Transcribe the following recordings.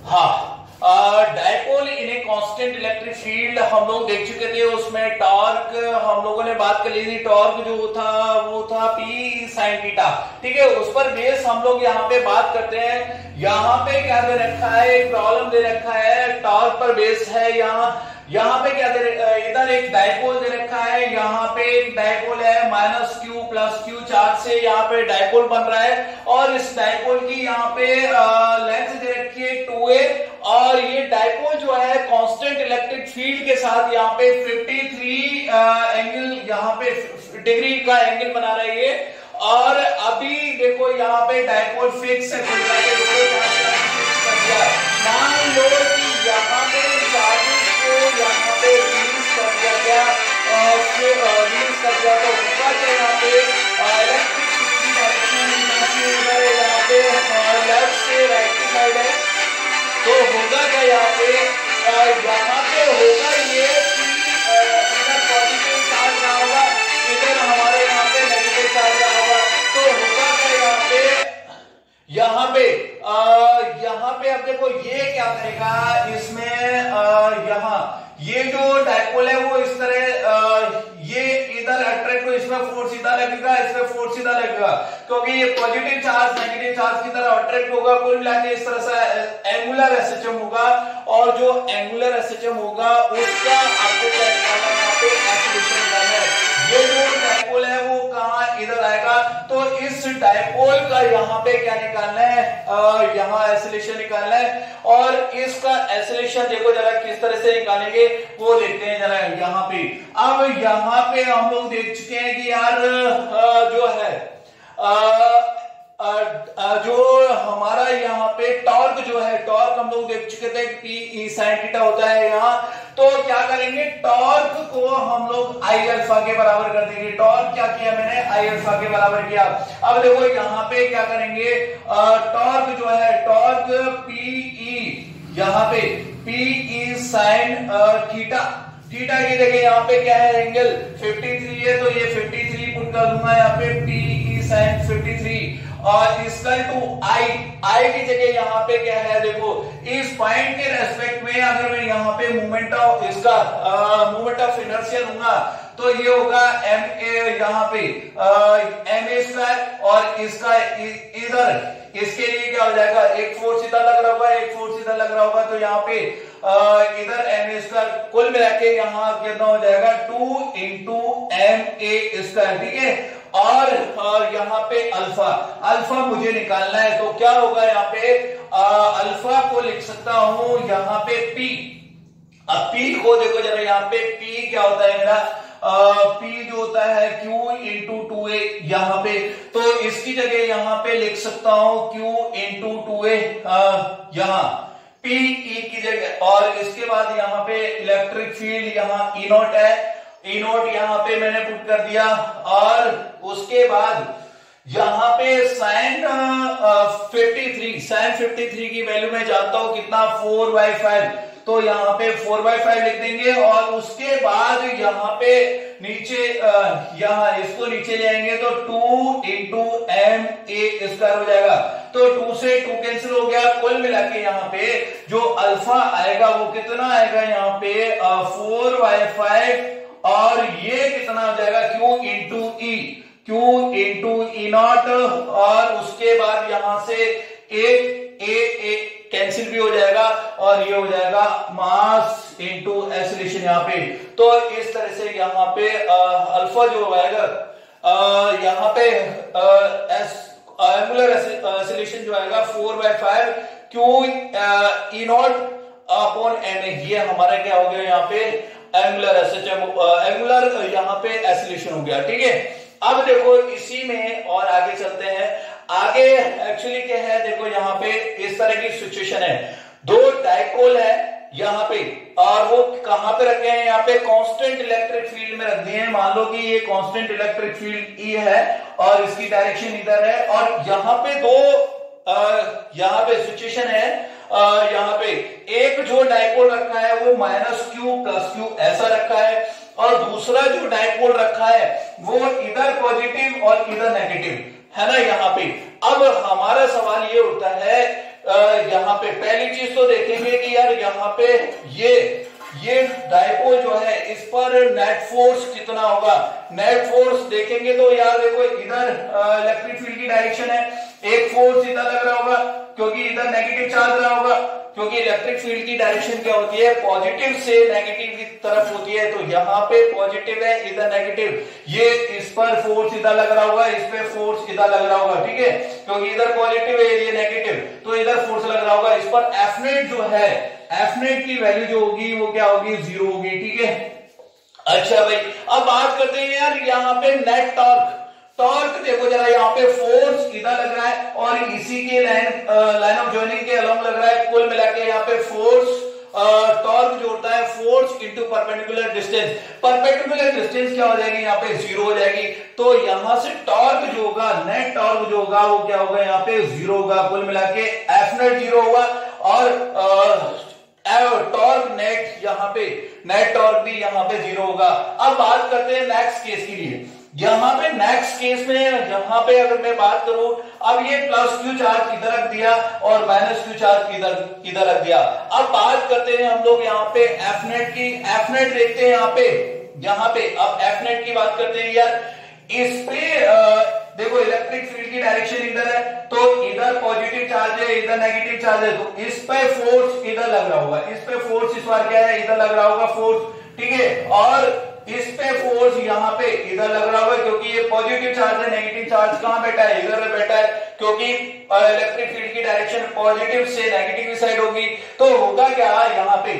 हाँ, dipole in a constant electric field हम लोग देख चुके थे। उसमें टॉर्क हम लोगों ने बात कर ली थी, टॉर्क जो था वो था पी साइन थीटा। ठीक है, उस पर बेस हम लोग यहाँ पे बात करते हैं। यहाँ पे क्या दे रखा है, एक प्रॉब्लम दे रखा है, टॉर्क पर बेस है। यहाँ पे क्या इधर एक डायपोल दे रखा है, यहाँ पे एक डायपोल है minus Q plus Q charge से यहाँ पे डायपोल बन रहा है। और इस डायपोल की यहाँ पे लेंथ दे रखी है 2a, और ये डायपोल जो है कांस्टेंट इलेक्ट्रिक फील्ड के साथ यहाँ पे 53 एंगल यहाँ पे डिग्री का एंगल बना रही है। और अभी देखो यहाँ पे डायपोल फिक्स है, मान लो कि यहाँ पे चार्जेस को यहाँ पे रिलीज कर दिया गया, रिलीज कर दिया तो होगा क्या यहाँ पे इलेक्ट्रिक फील्ड डायरेक्शन यहाँ पे लेफ्ट से राइट की साइड है, तो होगा क्या यहाँ पे होगा ये इधर पॉजिटिव चार्ज रहा होगा, इधर हमारे यहाँ पे नेगेटिव चार्ज रहा होगा। तो होगा क्या यहाँ पे अब देखो ये क्या करेगा इसमें, यहाँ ये जो डायपोल है वो इस तरह ये इधर अट्रैक्ट हो, इसमें फोर्स सीधा लगेगा, इसमें फोर्स सीधा लगेगा, क्योंकि ये पॉजिटिव चार्ज नेगेटिव चार्ज की तरह अट्रैक्ट होगा। कुल मिला के इस तरह से एंगुलर एसएचएम होगा, और जो एंगुलर एसएचएम होगा उसका आपको क्या निकालना है, यहाँ पे एक्सीलरेशन निकालना है। ये जो डायपोल है वो कहाँ इधर आएगा, तो इस डायपोल का यहाँ पे क्या निकालना है, यहाँ एक्सीलरेशन निकालना है। और इसका एक्सीलरेशन देखो जरा किस तरह से निकालेंगे वो देखते हैं जरा यहाँ पे। अब यहाँ पे हम लोग देख चुके हैं कि यार जो है जो हमारा यहाँ पे टॉर्क जो है, टॉर्क हम लोग देख चुके थे पी ई साइन थीटा होता है यहाँ। तो क्या करेंगे, टॉर्क को हम लोग आई अल्फा के बराबर कर देंगे। टॉर्क क्या किया मैंने, आई अल्फा के बराबर किया। अब देखो यहाँ पे क्या करेंगे, टॉर्क जो है टॉर्क पी यहाँ पे P E sine theta, theta की जगह यहाँ पे क्या है एंगल 53 है, तो ये 53 पुट कर दूंगा यहाँ पे पी ई साइन 53, और इसकल टू आई की जगह यहाँ पे क्या है, देखो इस पॉइंट के रेस्पेक्ट में अगर मैं यहाँ पे मूवमेंट ऑफ इसका मूवमेंट ऑफ इनर्शिया लूंगा तो ये होगा एम ए यहाँ पे एम ए स्क्वायर, और इसका इधर इसके लिए क्या हो जाएगा, एक फोर्स सीधा लग रहा होगा, एक फोर्स सीधा लग रहा होगा, तो यहाँ पे इधर एम ए स्क्वायर, कुल मिला के यहाँ कितना हो जाएगा 2 इंटू एम ए स्क्वायर। ठीक है, और यहाँ पे अल्फा मुझे निकालना है, तो क्या होगा यहाँ पे अल्फा को लिख सकता हूं यहाँ पे पी। अब पी को देखो जरा, यहाँ पे पी क्या होता है मेरा, पी जो होता है Q इंटू 2a यहाँ पे, तो इसकी जगह यहाँ पे लिख सकता हूं Q इंटू 2a यहाँ P E की जगह, और इसके बाद यहाँ पे इलेक्ट्रिक फील्ड यहाँ E नॉट है, E नॉट यहाँ पे मैंने पुट कर दिया। और उसके बाद यहाँ पे साइन 53 की वैल्यू मैं जानता हूं कितना 4/5, तो यहाँ पे 4/5 लिख देंगे। और उसके बाद यहाँ पे नीचे यहाँ इसको नीचे ले आएंगे तो 2 इंटू एम ए स्क्वायर हो जाएगा, तो 2 से 2 कैंसिल हो गया। कुल मिला के यहाँ पे जो अल्फा आएगा वो कितना आएगा यहाँ पे 4/5, और ये कितना हो जाएगा Q इंटू ई नॉट, और उसके बाद यहां से एक कैंसिल भी हो जाएगा, और ये हो जाएगा मास इंटू एक्सीलरेशन यहाँ पे। तो इस तरह से यहाँ पे अल्फा जो आएगा यहाँ पे एंगुलर एक्सीलरेशन जो आएगा 4/5 Q E naught upon N A, ये हमारा क्या हो गया यहाँ पे एंगुलर एंगुलर यहाँ पे एक्सीलरेशन हो गया। ठीक है, अब देखो इसी में और आगे चलते हैं। आगे एक्चुअली क्या है, देखो यहाँ पे इस तरह की सिचुएशन है, दो डायपोल है यहाँ पे, और वो कहां पे रखे हैं, यहाँ पे कांस्टेंट इलेक्ट्रिक फील्ड में रख दिए हैं। मान लो कि ये कांस्टेंट इलेक्ट्रिक फील्ड E है और इसकी डायरेक्शन इधर है, और यहाँ पे दो यहाँ पे सिचुएशन है, यहाँ पे एक जो डायपोल रखा है वो -q + q ऐसा रखा है, और दूसरा जो डायपोल रखा है वो इधर पॉजिटिव और इधर नेगेटिव है ना यहाँ पे। अब हमारा सवाल ये उठता है यहाँ पे पहली चीज तो देखेंगे कि यार यहाँ पे ये डाइपोल जो है इस पर नेट फोर्स कितना होगा। नेट फोर्स देखेंगे तो यार देखो इधर इलेक्ट्रिक फील्ड की डायरेक्शन है, एक फोर्स इधर लग रहा होगा क्योंकि इधर नेगेटिव चार्ज रहा होगा, क्योंकि इलेक्ट्रिक फील्ड की डायरेक्शन क्या होती है, पॉजिटिव से नेगेटिव की तरफ होती है। तो यहाँ पे पॉजिटिव है, इधर नेगेटिव, ये इस पर फोर्स इधर लग रहा होगा, इस पे फोर्स इधर लग रहा होगा, ठीक है, क्योंकि इधर पॉजिटिव है ये नेगेटिव, तो इधर फोर्स लग रहा होगा। इस पर एफ नेट जो है, एफ नेट की वैल्यू जो होगी वो क्या होगी, 0 होगी, ठीक है। अच्छा भाई, अब बात करते हैं यार यहाँ पे नेट टॉर्क। टॉर्क देखो जरा, यहाँ पे फोर्स इधर लग रहा है और इसी के लाइन ऑफ जॉइनिंग के अलोंग लग रहा है, कुल मिला के यहाँ पे फोर्स टॉर्क जो होता है force into perpendicular distance. Perpendicular distance क्या हो जाएगी, यहाँ पे 0 हो जाएगी। तो यहां से टॉर्क जो होगा, नेट टॉर्क जो होगा वो क्या होगा, यहाँ पे 0 होगा, कुल मिला के एफ नेट 0 होगा और टॉर्क नेट यहाँ पे, नेट टॉर्क भी यहाँ पे 0 होगा। अब बात करते हैं नेक्स्ट केस के लिए। यहाँ पे नेक्स्ट केस में यहाँ पे अगर मैं बात करूं, अब ये प्लस क्यू चार्ज इधर रख दिया और माइनस क्यू चार्ज इधर रख दिया। अब बात करते हैं हम लोग यहाँ पे एफ नेट की। एफ नेट देखते हैं यहाँ पे अब एफ नेट की बात करते हैं यार। इस पे देखो इलेक्ट्रिक फील्ड की डायरेक्शन इधर है, तो इधर पॉजिटिव चार्ज है, इधर नेगेटिव चार्ज है, तो इस पे फोर्स इधर लग रहा होगा, इस पे फोर्स इस बार क्या है, इधर लग रहा होगा फोर्स, ठीक है, और इस पे फोर्स यहाँ पे इधर लग रहा होगा क्योंकि ये पॉजिटिव चार्ज है, नेगेटिव चार्ज कहां बैठा है, इधर बैठा है, क्योंकि इलेक्ट्रिक फील्ड की डायरेक्शन पॉजिटिव से नेगेटिव की साइड होगी। तो होगा क्या, यहाँ पे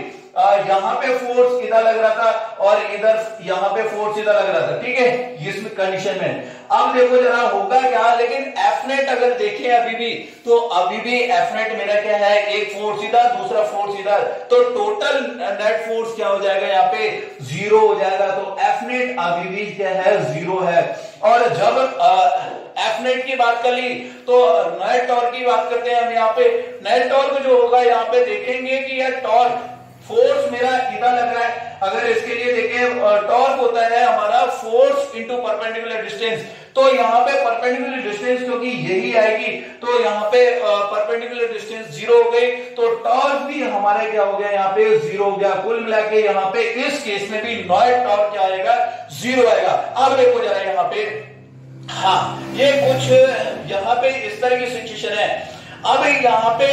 फोर्स इधर लग रहा था और इधर यहाँ पे फोर्स इधर लग रहा था, ठीक है, इस कंडीशन में। अब देखो जरा होगा क्या, लेकिन एफ नेट अगर देखें अभी भी, तो अभी भी एफ नेट मेरा क्या है, एक फोर्स इधर दूसरा फोर्स इधर, तो टोटल नेट फोर्स क्या हो जाएगा, यहाँ पे 0 हो जाएगा। तो एफ नेट अभी भी क्या है, 0 है। और जब एफ नेट की बात कर ली तो नेट टॉर्क की बात करते हैं हम। यहाँ पे नेट टॉर्क जो होगा, यहाँ पे देखेंगे कि यह टॉर्क फोर्स मेरा इधर लग रहा है, अगर इसके लिए देखें टॉर्क होता है हमारा फोर्स इनटू परपेंडिकुलर डिस्टेंस। तो यहाँ पे परपेंडिकुलर डिस्टेंस क्योंकि यही आएगी, तो यहाँ पे परपेंडिकुलर डिस्टेंस 0 हो गई, तो टॉर्क भी हमारे क्या हो गया, यहाँ पे 0 हो गया। कुल मिला के यहाँ पे इस केस में भी नेट टॉर्क क्या आएगा, 0 आएगा। अब देखो जरा यहाँ पे, हाँ ये कुछ यहाँ पे इस तरह की सिचुएशन है। अब यहाँ पे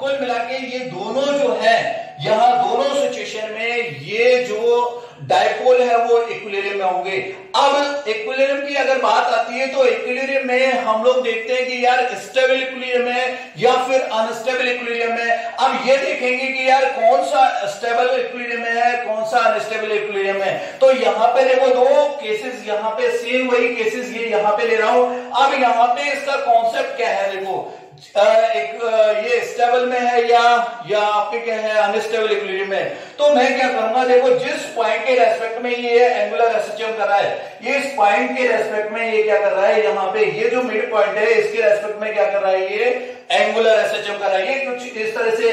कुल मिला के ये दोनों जो है, यहाँ दोनों सिचुएशन में ये जो डायपोल है वो इक्विलिब्रियम में होंगे। अब इक्विलिब्रियम की अगर बात आती है तो इक्विलिब्रियम में हम लोग देखते हैं कि यार स्टेबल इक्विलिब्रियम है या फिर अनस्टेबल इक्विलिब्रियम है। अब ये देखेंगे कि यार कौन सा स्टेबल इक्विलिब्रियम है, कौन सा अनस्टेबल इक्विलिब्रियम है। तो यहाँ पे देखो दो केसेस, यहाँ पे सेम वही केसेस ये यहाँ पे ले रहा हूं। अब यहाँ पे इसका कॉन्सेप्ट क्या है, देखो ये स्टेबल में है या आपके क्या है, अनस्टेबल इक्विलिब्रियम में। तो मैं क्या करूंगा, देखो जिस पॉइंट के रेस्पेक्ट में ये एंगुलर एसएचएम कर रहा है, ये इस पॉइंट के रेस्पेक्ट में ये क्या कर रहा है, यहाँ पे ये जो मिड पॉइंट है इसके रेस्पेक्ट में क्या कर रहा है, ये एंगुलर एसएचएम कर रहा है। ये कुछ इस तरह से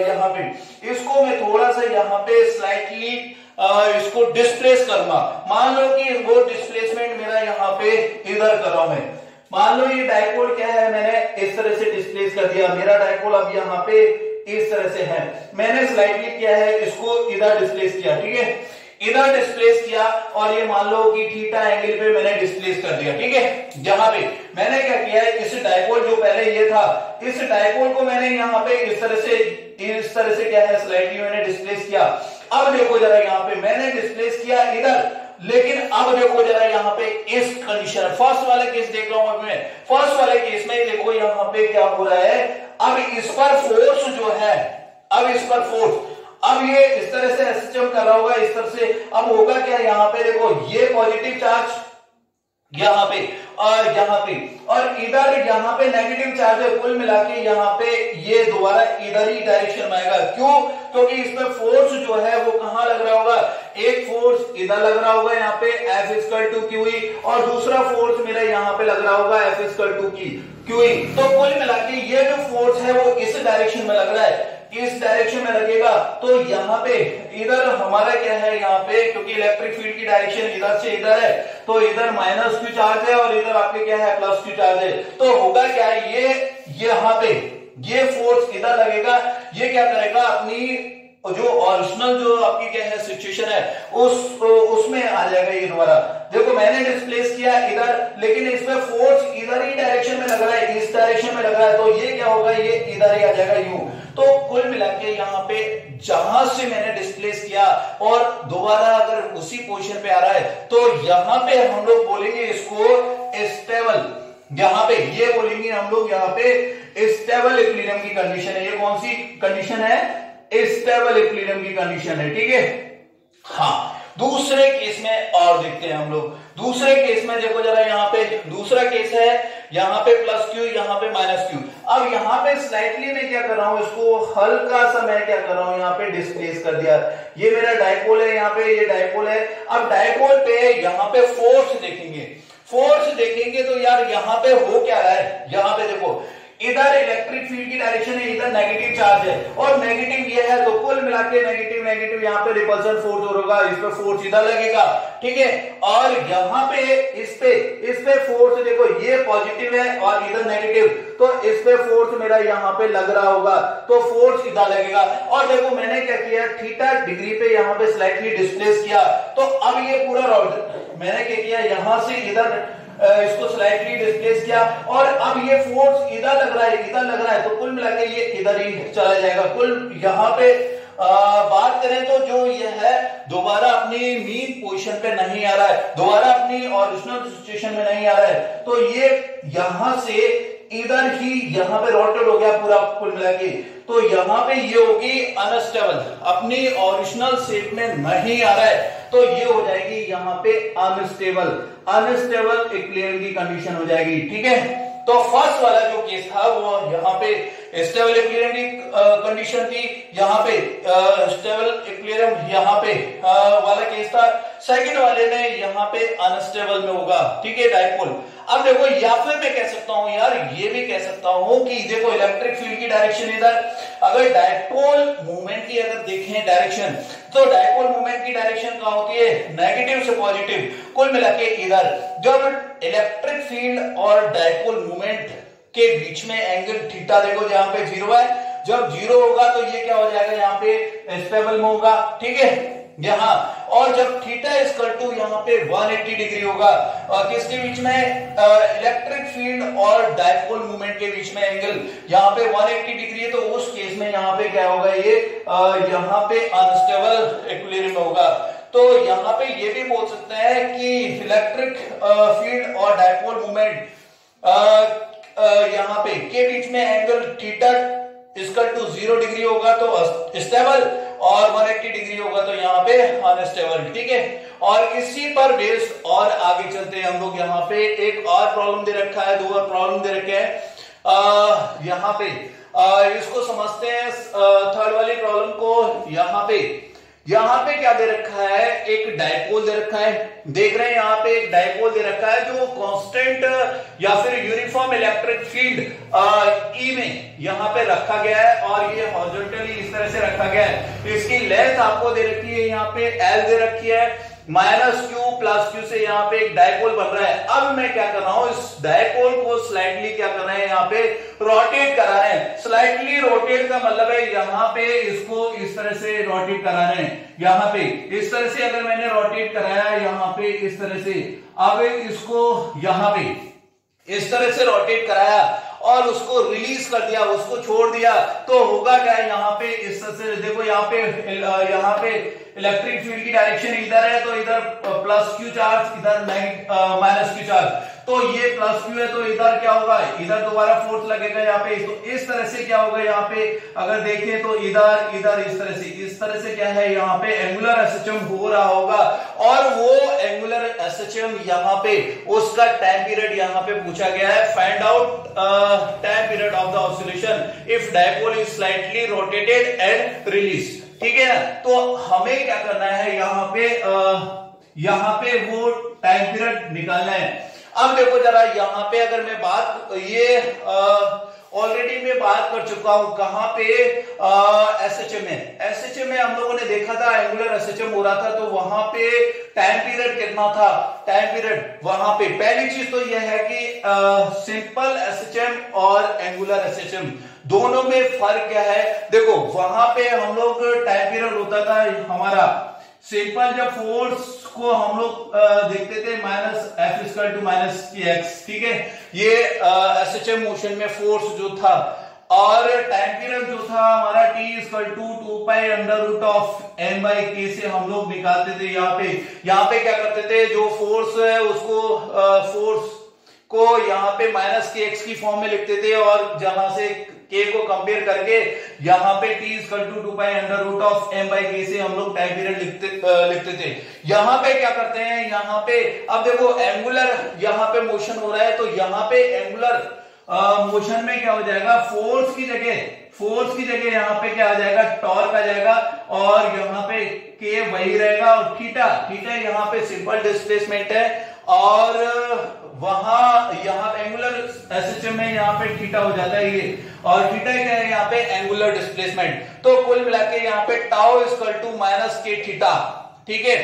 यहाँ पे इसको मैं थोड़ा सा यहाँ पे स्लाइटली इसको डिस्प्लेस करूंगा। मान लो कि वो डिस्प्लेसमेंट मेरा यहाँ पे इधर कर रहा हूं मैं। मान लो ये डायपोल क्या है, मैंने इस तरह से डिस्प्लेस कर दिया। मेरा डायपोल अब यहाँ पे इस तरह से है, मैंने स्लाइटली किया है, इसको इधर डिस्प्लेस किया, ठीक है, इधर डिस्प्लेस किया और ये मान लो कि थीटा एंगल पे मैंने डिस्प्लेस कर दिया, ठीक है। जहां पे मैंने क्या किया है, इस डायपोल जो पहले ये था, इस डायपोल को मैंने यहाँ पे इस तरह से क्या है, स्लाइटली मैंने डिस्प्लेस किया। अब देखो जरा यहाँ पे मैंने डिस्प्लेस किया इधर, लेकिन अब देखो जरा यहाँ पे इस कंडीशन, फर्स्ट वाले केस देख रहा हूं मैं। फर्स्ट वाले केस में देखो यहाँ पे क्या हो रहा है, अब इस पर फोर्स जो है, अब इस पर फोर्स, अब ये इस तरह से एसएचएम कर रहा होगा इस तरह से। अब होगा क्या, यहाँ पे देखो ये पॉजिटिव चार्ज यहाँ पे और इधर यहाँ पे नेगेटिव चार्ज है। कुल मिला के यहाँ पे ये दोबारा इधर ही डायरेक्शन में आएगा। क्यों? क्योंकि इसमें फोर्स जो है वो कहां लग रहा होगा, एक फोर्स इधर लग रहा होगा यहाँ पे F = QE और दूसरा फोर्स मेरा यहाँ पे लग रहा होगा F = QE। तो कुल मिला के ये जो फोर्स है वो इस डायरेक्शन में लग रहा है, इस डायरेक्शन में लगेगा। तो यहाँ पे इधर हमारा क्या है, यहाँ पे क्योंकि इलेक्ट्रिक फील्ड की डायरेक्शन इधर से इधर है, तो इधर -Q चार्ज है और इधर आपके क्या है, +Q चार्ज है। तो होगा क्या, ये यहाँ पे ये फोर्स इधर लगेगा, ये क्या करेगा अपनी जो ओरिजिनल जो आपकी क्या है सिचुएशन है उसमें आ जाएगा ये दोबारा। देखो मैंने डिस्प्लेस किया इधर, लेकिन इसमें फोर्स इधर ही डायरेक्शन में लग रहा है, इस डायरेक्शन में लग रहा है, तो ये क्या होगा, ये इधर ही आ जाएगा यूं। तो कुल मिला के यहाँ पे जहां से मैंने डिस्प्लेस किया और दोबारा अगर उसी पोजीशन पे आ रहा है तो यहाँ पे हम लोग बोलेंगे इसको स्टेबल, यहाँ पे ये बोलेंगे हम लोग यहाँ पे स्टेबल इक्विलिब्रियम की कंडीशन है। ये कौन सी कंडीशन है, स्टेबल इक्विलिब्रियम की कंडीशन है, ठीक है। हाँ, दूसरे केस में और देखते हैं हम लोग। दूसरे केस में देखो जरा, यहाँ पे दूसरा केस है, यहाँ पे प्लस क्यू, यहाँ पे माइनस क्यू। अब यहाँ पे स्लाइटली मैं क्या कर रहा हूं, इसको हल्का सा मैं क्या कर रहा हूं, यहाँ पे डिस्प्लेस कर दिया। ये मेरा डायपोल है, यहाँ पे ये डायपोल है। अब डायपोल पे यहाँ पे फोर्स देखेंगे, फोर्स देखेंगे तो यार यहाँ पे हो क्या रहा है, यहाँ पे देखो इधर इलेक्ट्रिक फील्ड की डायरेक्शन है, इधर नेगेटिव चार्ज है और नेगेटिव ये है, तो कुल मिला के नेगेटिव नेगेटिव यहाँ पे रिपल्सन फोर्स होगा, इस पे फोर्स इधर लगेगा, ठीक है। और यहाँ पे इस पे फोर्स देखो ये पॉजिटिव है और इधर नेगेटिव, तो इस पे फोर्स मेरा यहाँ पे लग रहा होगा, तो फोर्स इधर लगेगा। और देखो मैंने क्या किया, थीटा डिग्री पे यहाँ पे स्लाइटली डिस्प्लेस किया, तो अब ये पूरा रॉड मैंने क्या किया, यहां से इधर इसको स्लाइटली डिस्प्लेस किया और अब ये फोर्स इधर लग रहा है, इधर लग रहा है, तो कुल मिलाकर ये इधर ही चला जाएगा। कुल यहाँ पे बात करें तो जो ये है दोबारा अपनी मीन पोजीशन पे नहीं आ रहा है, दोबारा अपनी ओरिजिनल सिचुएशन में नहीं आ रहा है, तो ये यहां से इधर ही यहाँ पे रोटेट हो गया पूरा कुल मिला के, तो यहाँ पे ये होगी अनस्टेबल, अपनी ओरिजिनल शेप में नहीं आ रहा है, तो ये हो जाएगी यहाँ पे अनस्टेबल, अनस्टेबल इक्विलिब्रियम की कंडीशन हो जाएगी, ठीक है। तो फर्स्ट वाला जो केस था वो यहाँ पे स्टेबल इक्विलिब्रियम की कंडीशन थी, यहाँ पे स्टेबल इक्विलिब्रियम यहाँ पे वाला केस था। सेकंड वाले में यहाँ पे अनस्टेबल में होगा, ठीक है, डायपोल। अब देखो या फिर मैं कह सकता हूं यार, ये भी कह सकता हूं कि देखो इलेक्ट्रिक फील्ड की डायरेक्शन इधर, अगर डायपोल मूवमेंट की अगर देखें डायरेक्शन, तो डायपोल मूवमेंट की डायरेक्शन क्या होती है, नेगेटिव से पॉजिटिव। कुल मिला के इधर जब इलेक्ट्रिक फील्ड और डायपोल मूवमेंट के बीच में एंगल थीटा देखो जहां पे जीरो है, जब जीरो होगा तो ये क्या हो जाएगा, यहाँ पे स्टेबल में होगा, ठीक है यहाँ। और जब थीटा इक्वल टू यहाँ पे 180 डिग्री होगा, किसके बीच में, इलेक्ट्रिक फील्ड और डायपोल मूवमेंट के बीच में एंगल यहाँ पे 180 डिग्री है, तो उस केस में यहाँ पे क्या होगा, ये यहाँ पे अनस्टेबल इक्विलिब्रियम होगा। तो यहाँ पे ये भी बोल सकते हैं कि इलेक्ट्रिक फील्ड और डायपोल मूवमेंट यहाँ पे के बीच में angle theta equal to 0 degree होगा तो स्टेबल, और 180 डिग्री होगा तो यहाँ पे अनस्टेबल, ठीक है। और इसी पर बेस और आगे चलते हैं हम लोग। यहाँ पे एक और प्रॉब्लम दे रखा है, दो और प्रॉब्लम दे रखे हैं यहाँ पे, इसको समझते हैं थर्ड वाली प्रॉब्लम को। यहाँ पे क्या दे रखा है, एक डायपोल दे रखा है, देख रहे हैं यहाँ पे एक डायपोल दे रखा है जो कांस्टेंट या फिर यूनिफॉर्म इलेक्ट्रिक फील्ड ई में यहाँ पे रखा गया है और ये हॉरिजॉन्टली इस तरह से रखा गया है। इसकी लेंथ आपको दे रखी है, यहाँ पे एल दे रखी है, माइनस क्यू प्लस क्यू से यहाँ पे एक डायपोल बन रहा है। अब मैं क्या कर रहा हूं, इस डायपोल को स्लाइटली क्या कर रहे हैं, यहाँ पे रोटेट करा रहे हैं। स्लाइटली रोटेट का मतलब है यहाँ पे इसको इस तरह से रोटेट करा रहे हैं, यहाँ पे इस तरह से अगर मैंने रोटेट कराया यहाँ पे इस तरह से, अब इसको यहाँ पे इस तरह से रोटेट कराया और उसको रिलीज कर दिया, उसको छोड़ दिया, तो होगा क्या, यहाँ पे इस तरह से देखो, यहाँ पे इलेक्ट्रिक फील्ड की डायरेक्शन इधर है, तो इधर प्लस क्यू चार्ज, इधर माइनस क्यू चार्ज, तो ये प्लस क्यू है तो इधर क्या होगा, इधर दोबारा फोर्स लगेगा यहाँ पे। तो इस तरह से क्या होगा, यहाँ पे अगर देखें तो इधर इस तरह से क्या है, यहाँ पे एंगुलर एसएचएम हो रहा होगा, और वो एंगुलर एसएचएम यहाँ पे उसका टाइम पीरियड यहाँ पे पूछा गया है, find out time period of the oscillation if dipole is slightly rotated and release, ठीक है। तो हमें क्या करना है, यहाँ पे वो टाइम पीरियड निकालना है। अब देखो जरा यहाँ पे अगर मैं बात, ये ऑलरेडी मैं बात कर चुका हूं कहां पे, एसएचएम में। एसएचएम में हम लोगों ने देखा था एंगुलर एसएचएम हो रहा था, तो वहां पे टाइम पीरियड कितना था, टाइम पीरियड वहां पे पहली चीज तो यह है कि सिंपल एसएचएम और एंगुलर एसएचएम दोनों में फर्क क्या है। देखो वहां पे हम लोग टाइम पीरियड होता था हमारा सिंपल, जब फोर्स को हम लोग देखते थे minus F equal to minus की एक्स, ठीक है, ये एसएचएम मोशन में फोर्स जो था, और टाइम पीरियड जो था हमारा T equal to 2 pi under root of N by K से हम लोग निकालते थे। यहाँ पे क्या करते थे, जो फोर्स है उसको फोर्स को यहाँ पे माइनस के एक्स की फॉर्म में लिखते थे, और जहां से के को कंपेयर करके यहाँ पे T equal to 2 pi under root of M by K से हम लोग टाइम पीरियड लिखते थे। यहाँ पे क्या करते हैं, यहाँ पे अब देखो एंगुलर यहाँ पे मोशन हो रहा है, तो यहाँ पे एंगुलर मोशन में क्या हो जाएगा, फोर्स की जगह यहाँ पे क्या आ जाएगा, टॉर्क आ जाएगा, और यहाँ पे के वही रहेगा, और थीटा यहाँ पे सिंपल डिस्प्लेसमेंट है, और यहाँ एंगुलर एसएचएम में यहाँ पे थीटा हो जाता है ये, और थीटा क्या है यहाँ पे एंगुलर डिस्प्लेसमेंट। तो कुल मिला के यहाँ पे टाउ इक्वल टू माइनस के थीटा, ठीक है।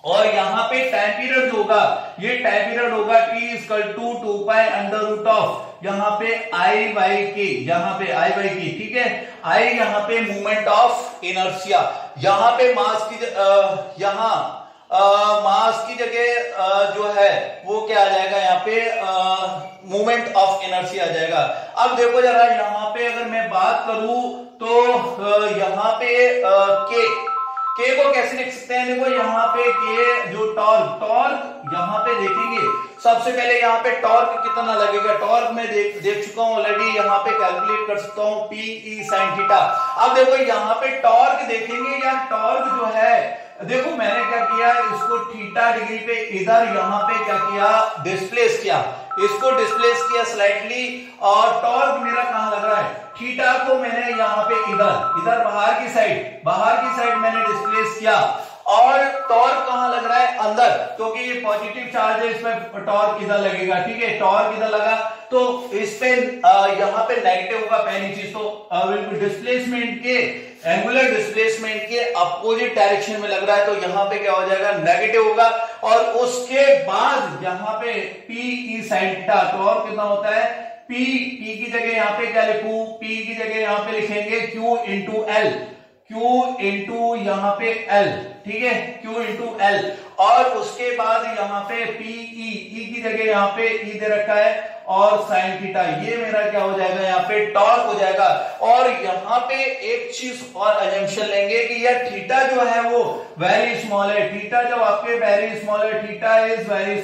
और यहाँ पे टाइम पीरियड जो होगा, ये टाइम पीरियड होगा T equal to 2 pi under root of यहाँ पे आई बाई के, यहाँ पे आई बाई के, ठीक है। आई यहाँ पे मूवमेंट ऑफ इनर्शिया, यहाँ पे मास की मास की जगह जो है वो क्या आ जाएगा, यहाँ पे मूवमेंट ऑफ इनर्शिया आ जाएगा। अब देखो जरा यहाँ पे अगर मैं बात करूं तो यहाँ पे के को कैसे लिख सकते हैं, देखो यहाँ पे के जो टॉर्क यहाँ पे देखेंगे, सबसे पहले यहाँ पे टॉर्क कितना लगेगा, टॉर्क में देख चुका हूं ऑलरेडी, यहाँ पे कैलकुलेट कर सकता हूँ पी ई साइन थीटा। अब देखो यहाँ पे टॉर्क देखेंगे, या टॉर्क जो है, देखो मैंने क्या किया, इसको थीटा डिग्री पे इधर यहाँ पे क्या किया, डिस्प्लेस किया, इसको डिस्प्लेस किया स्लाइटली, और टॉर्क मेरा कहां लग रहा है, थीटा को मैंने यहाँ पे इधर बाहर की साइड मैंने डिस्प्लेस किया, और टॉर्क कहां लग रहा है, अंदर, क्योंकि ये पॉजिटिव चार्ज है, इसमें टॉर्क इधर लगेगा, ठीक है, टॉर्क इधर लगा, तो इस पे यहाँ पे नेगेटिव होगा पहली चीज, तो डिस्प्लेसमेंट के एंगुलर डिस्प्लेसमेंट के अपोजिट डायरेक्शन में लग रहा है, तो यहाँ पे क्या हो जाएगा, नेगेटिव होगा, और उसके बाद यहाँ पे P E sine theta, torque कितना होता है, पी की जगह यहाँ पे क्या लिखूं, पी की जगह यहाँ पे लिखेंगे क्यू इंटू एल, यहाँ पे एल, ठीक है, क्यू इंटू एल, और उसके बाद यहाँ पे पी ई की जगह यहाँ पे ई दे रखा है, और साइन थीटा, ये मेरा क्या हो जाएगा, यहाँ पे टॉर्क हो जाएगा। और यहाँ पे एक चीज और अजम्पशन लेंगे कि यार थीटा जो है वो वेरी स्मॉल है, थीटा जब आपके वेरी स्मॉल है, थीटा इज वेरी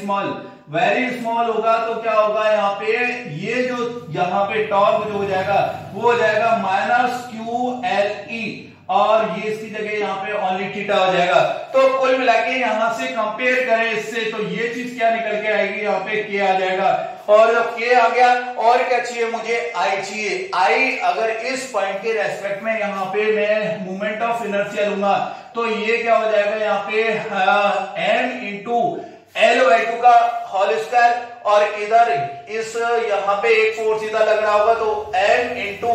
स्मॉल होगा, तो क्या होगा यहाँ पे, ये जो यहाँ पे टॉर्क जो हो जाएगा वो हो जाएगा माइनस क्यू एल ई, और ये इसकी जगह यहाँ पे ओनली थीटा हो जाएगा। तो कुल मिला के यहाँ से कंपेयर करें इससे, तो ये चीज क्या निकल के आएगी, यहाँ पे के आ जाएगा, और जब के आ गया, और क्या चाहिए मुझे, आई चाहिए। आई अगर इस पॉइंट के रेस्पेक्ट में यहाँ पे मैं मोमेंट ऑफ इनर्शिया लूंगा, तो ये क्या हो जाएगा, यहाँ पे एम इंटू एल बाई 2 का होल स्क्वायर, और इधर इस यहाँ पे एक फोर्स इधर लग रहा होगा, तो एम इंटू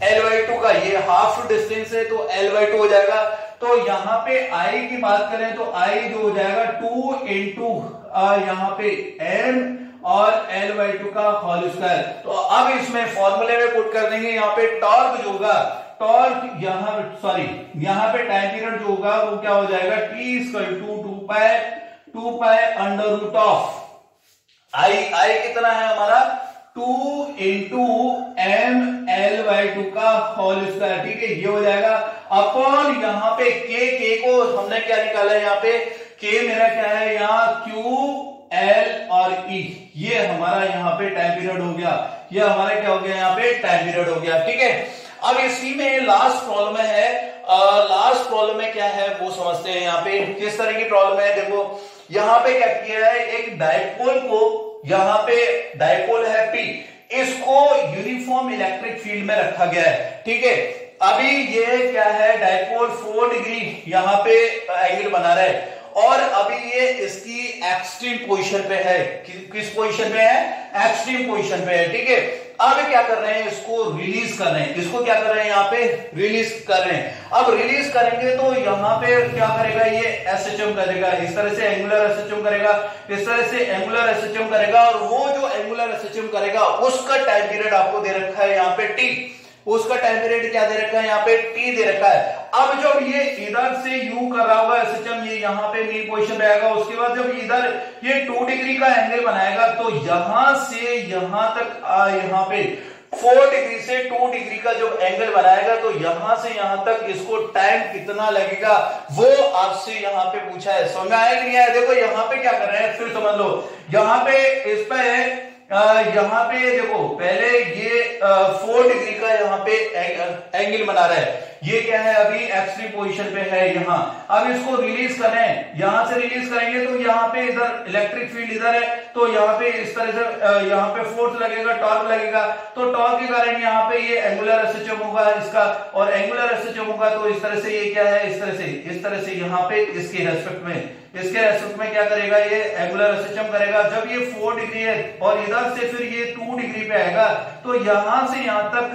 एल बाई 2 का, ये हाफ डिस्टेंस है तो एल बाई 2 हो जाएगा। तो यहाँ पे आई की बात करें तो आई जो हो जाएगा 2 इंटू यहाँ पे एम और एल बाई 2 का होल स्क्वायर। तो अब इसमें फॉर्मूले में पुट कर देंगे, यहाँ पे टॉर्क जो होगा, टॉर्क यहाँ पे टाइम पीरियड जो होगा वो क्या हो जाएगा, T equal to 2 pi under root of I कितना है हमारा, 2 इंटू एम एल बाई 2 का होल स्क्वायर, ठीक है, ये हो जाएगा अपॉन यहाँ पे के को हमने क्या निकाला है, यहाँ पे के मेरा क्या है, यहाँ क्यू एल और ई, ये हमारा यहाँ पे टाइम पीरियड हो गया, ये हमारा क्या हो गया, यहाँ पे टाइम पीरियड हो गया, ठीक है। अब इसी में लास्ट प्रॉब्लम है, लास्ट प्रॉब्लम में क्या है वो समझते हैं। यहाँ पे किस तरह की प्रॉब्लम है, देखो यहाँ पे क्या किया है, एक डायपोल को, यहाँ पे डायपोल है P, इसको यूनिफॉर्म इलेक्ट्रिक फील्ड में रखा गया है, ठीक है। अभी ये क्या है, डायपोल 4 डिग्री यहाँ पे एंगल बना रहा है, और अभी ये इसकी एक्सट्रीम पोजीशन पे है। किस पोजीशन पे है? एक्सट्रीम पोजीशन पे है, ठीक है। अब क्या कर रहे हैं, इसको रिलीज कर रहे हैं। इसको क्या कर रहे हैं, यहाँ पे रिलीज कर रहे हैं। अब रिलीज करेंगे तो यहाँ पे क्या करेगा, ये एसएचएम करेगा, इस तरह से एंगुलर एसएचएम करेगा, इस तरह से एंगुलर एसएचएम करेगा। और वो जो एंगुलर एसएचएम करेगा उसका टाइम पीरियड आपको दे रखा है यहाँ पे टी। उसका टाइम पीरियड क्या दे रखा है, यहाँ पे टी दे रखा है। अब जब ये इधर से यू कर रहा होगा एसएचएम, ये यहाँ पे मीन पोजीशन पे आएगा। उसके बाद जब इधर ये 2 डिग्री का एंगल बनाएगा तो यहां से यहां तक यहाँ पे 4 डिग्री से 2 डिग्री का जब एंगल बनाएगा तो यहां से यहां तक इसको टाइम कितना लगेगा वो आपसे यहाँ पे पूछा है। समझ में आया कि नहीं आया? देखो यहाँ पे क्या कर रहे हैं, फिर समझ लो। यहाँ पे इस पे यहाँ पे देखो, पहले ये 4 डिग्री का यहाँ पे एंगल बना रहा है। ये क्या है, अभी एक्सट्रीम पोजीशन पे है यहाँ। अब इसको रिलीज कर रहे हैं, यहां से रिलीज करेंगे तो यहाँ पे इधर इलेक्ट्रिक फील्ड इधर है, तो यहाँ पे इस तरह से यहाँ पे फोर्स लगेगा, टॉर्क लगेगा। तो टॉर्क के कारण यहाँ पे ये एंगुलर एसएचएम होगा इसका, और एंगुलर एसएचएम होगा तो इस तरह से ये क्या है, इस तरह से यहाँ पे इसके रेस्पेक्ट में क्या करेगा, ये एंगुलर एसएचएम करेगा। जब ये 4 डिग्री है और इधर से फिर ये 2 डिग्री पे आएगा तो यहां से यहां तक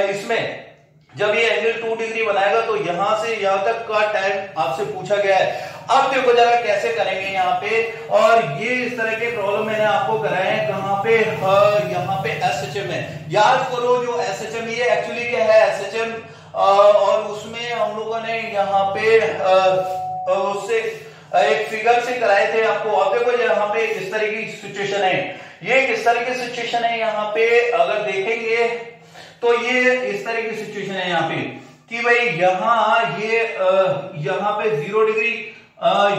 इसमें जब ये एंगल 2 डिग्री बनाएगा तो यहां से यहां तक का टाइम आपसे पूछा गया है। अब देखो जरा कैसे करेंगे यहाँ पे, और ये इस तरह के प्रॉब्लम मैंने आपको कराए हैं कहां पे, यहाँ पे एसएचएम है। याद करो जो एसएचएम, ये एक्चुअली क्या है एसएचएम, और उसमें हम लोगों ने यहाँ पे उससे एक फिगर से कराए थे आपको। अब देखो यहाँ पे इस तरह की सिचुएशन है, ये किस तरह की सिचुएशन है यहाँ पे, अगर देखेंगे तो ये इस तरह की सिचुएशन है यहाँ पे कि भाई यहाँ पे 0 डिग्री,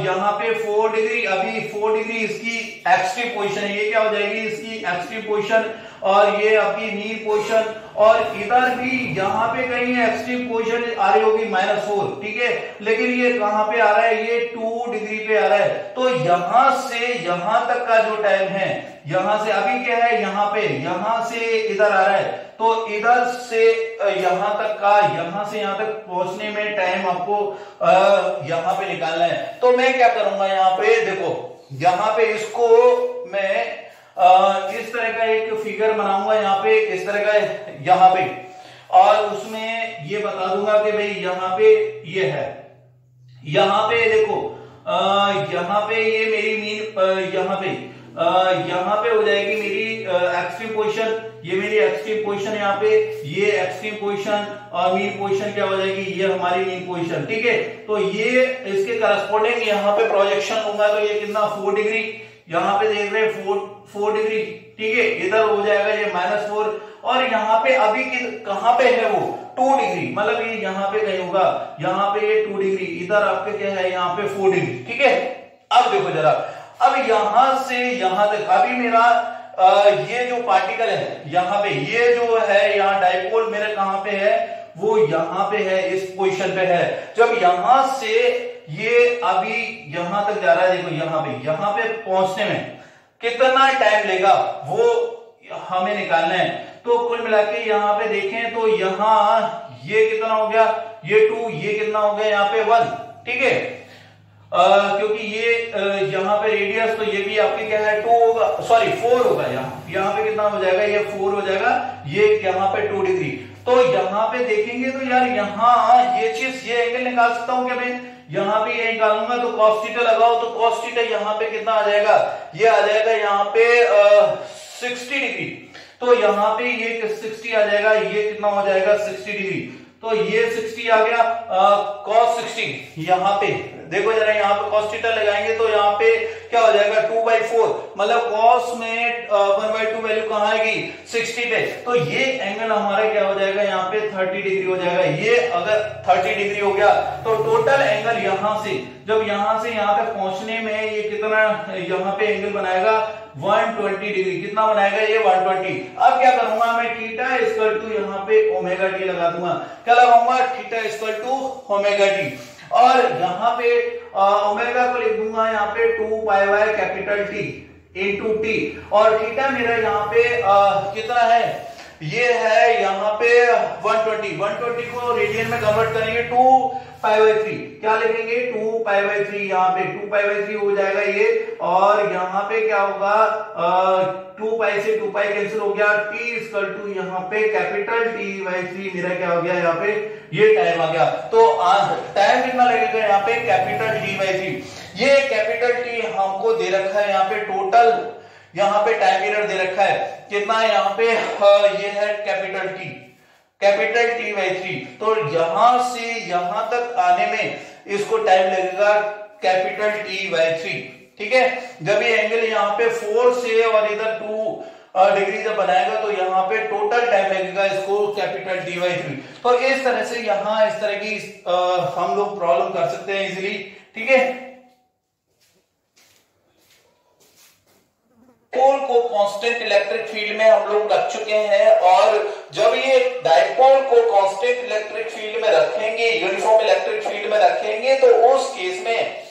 यहाँ पे 4 डिग्री, अभी 4 डिग्री इसकी एक्सट्रीम पोजीशन है। ये क्या हो जाएगी, इसकी एक्सट्रीम पोजीशन, और ये आपकी मीन पोजीशन, और इधर भी यहाँ पे कहीं एक्सट्रीम पोजीशन आ रही होगी -4, ठीक है। लेकिन ये कहां पे आ रहा है, ये 2 डिग्री पे आ रहा है। तो यहां से यहां तक का जो टाइम है, यहां से अभी क्या है, यहाँ पे यहां से इधर आ रहा है, तो इधर से यहां तक का, यहां से यहां तक पहुंचने में टाइम आपको यहां पे निकालना है। तो मैं क्या करूंगा यहाँ पे, देखो यहाँ पे इसको मैं इस तरह का एक फिगर बनाऊंगा यहाँ पे, इस तरह का यहाँ पे, और उसमें ये बता दूंगा कि भाई यहाँ पे ये है, यहाँ पे देखो यहाँ पे ये मेरी मीन, यहाँ पे हो जाएगी मेरी एक्सट्रीम पोजीशन, ये मेरी एक्सट्रीम पोजीशन यहाँ पे, ये एक्सट्रीम पोजीशन, और मीन पोजीशन क्या हो जाएगी, ये हमारी मीन पोजीशन, ठीक है। तो ये इसके करस्पॉन्डिंग यहाँ पे प्रोजेक्शन होगा, तो ये कितना 4 डिग्री, यहाँ पे देख रहे हैं 4 डिग्री, ठीक है। इधर हो जाएगा ये -4, और यहाँ पे अभी कहां पे है वो 2 डिग्री, मतलब ये यहाँ पे कहीं होगा, यहाँ पे ये 2 डिग्री, इधर आपके क्या है, यहाँ पे 4 डिग्री, ठीक है। अब देखो जरा, अब यहां से यहां तक अभी मेरा ये जो पार्टिकल है यहाँ पे, ये जो है यहाँ डाइपोल मेरे कहां पे है, वो यहाँ पे है, इस पोजीशन पे है। जब यहां से ये अभी यहां तक जा रहा है, देखो यहाँ पे पहुंचने में कितना टाइम लेगा वो हमें निकालना है। तो कुल मिला के यहाँ पे देखें तो यहाँ ये कितना हो गया, ये 2, ये कितना हो गया यहाँ पे 1, ठीक है। क्योंकि ये यहाँ पे रेडियस, तो ये भी आपके क्या है 2 होगा, सॉरी 4 होगा। यहाँ पे कितना हो जाएगा, ये 4 हो जाएगा, ये यहाँ पे 2 डिग्री। तो यहाँ पे देखेंगे तो यार यहाँ ये चीज, ये एंगल निकाल सकता हूँ क्या मैं, यहाँ पे ये निकालूंगा तो cos थीटा लगाओ, तो cos थीटा यहाँ पे कितना आ जाएगा, ये आ जाएगा यहाँ पे 60 डिग्री। तो यहाँ पे ये 60 आ जाएगा, ये कितना हो जाएगा 60 डिग्री, तो ये 60 आ गया, cos 60। यहाँ पे देखो जरा, यहाँ पे cos थीटा लगाएंगे तो यहाँ पे क्या हो जाएगा 2/4, मतलब cos में 1/2 वैल्यू कहाँ आएगी 60 पे। तो ये एंगल हमारा क्या हो जाएगा, यहाँ पे 30 डिग्री हो जाएगा। ये अगर 30 डिग्री हो गया तो टोटल एंगल यहाँ से, जब यहाँ से यहाँ तक पहुंचने में ये कितना यहाँ पे एंगल बनाएगा 120 डिग्री, कितना बनाएगा ये 120। अब क्या करूंगा मैं, थीटा इक्वल टू यहाँ पे ओमेगा टी लगा दूंगा। क्या लगाऊंगा, theta equal to omega T, और यहाँ पे ओमेगा को लिख दूंगा यहाँ पे 2π/T इंटू टी, और थीटा मेरा यहाँ पे कितना है, ये है यहाँ पे 120 को रेडियन में कन्वर्ट करेंगे 2π/3, क्या लिखेंगे 2π/3, यहाँ पे 2π/3 हो जाएगा ये, और यहाँ पे क्या होगा 2π से 2π कैंसिल हो गया, t इक्वल टू यहाँ पे कैपिटल T/3 मेरा क्या हो गया यहाँ पे ये टाइम आ गया। तो टाइम कितना लगेगा यहाँ पे कैपिटल T/3, ये कैपिटल T हमको दे रखा है यहाँ पे टोटल, यहाँ पे टाइम पीरियड दे रखा है कितना यहाँ पे ये है कैपिटल T/3, तो यहां से यहां तक आने में इसको टाइम लगेगा कैपिटल T/3, ठीक है। जब ये एंगल यहाँ पे 4 से और इधर 2 डिग्री जब बनाएगा तो यहाँ पे टोटल टाइम लगेगा इसको कैपिटल T/3। तो इस तरह से यहाँ इस तरह की हम लोग प्रॉब्लम कर सकते हैं इजीली, ठीक है। डायपोल को कांस्टेंट इलेक्ट्रिक फील्ड में हम लोग रख चुके हैं, और जब ये डायपोल को कांस्टेंट इलेक्ट्रिक फील्ड में रखेंगे, यूनिफॉर्म इलेक्ट्रिक फील्ड में रखेंगे, तो उस केस में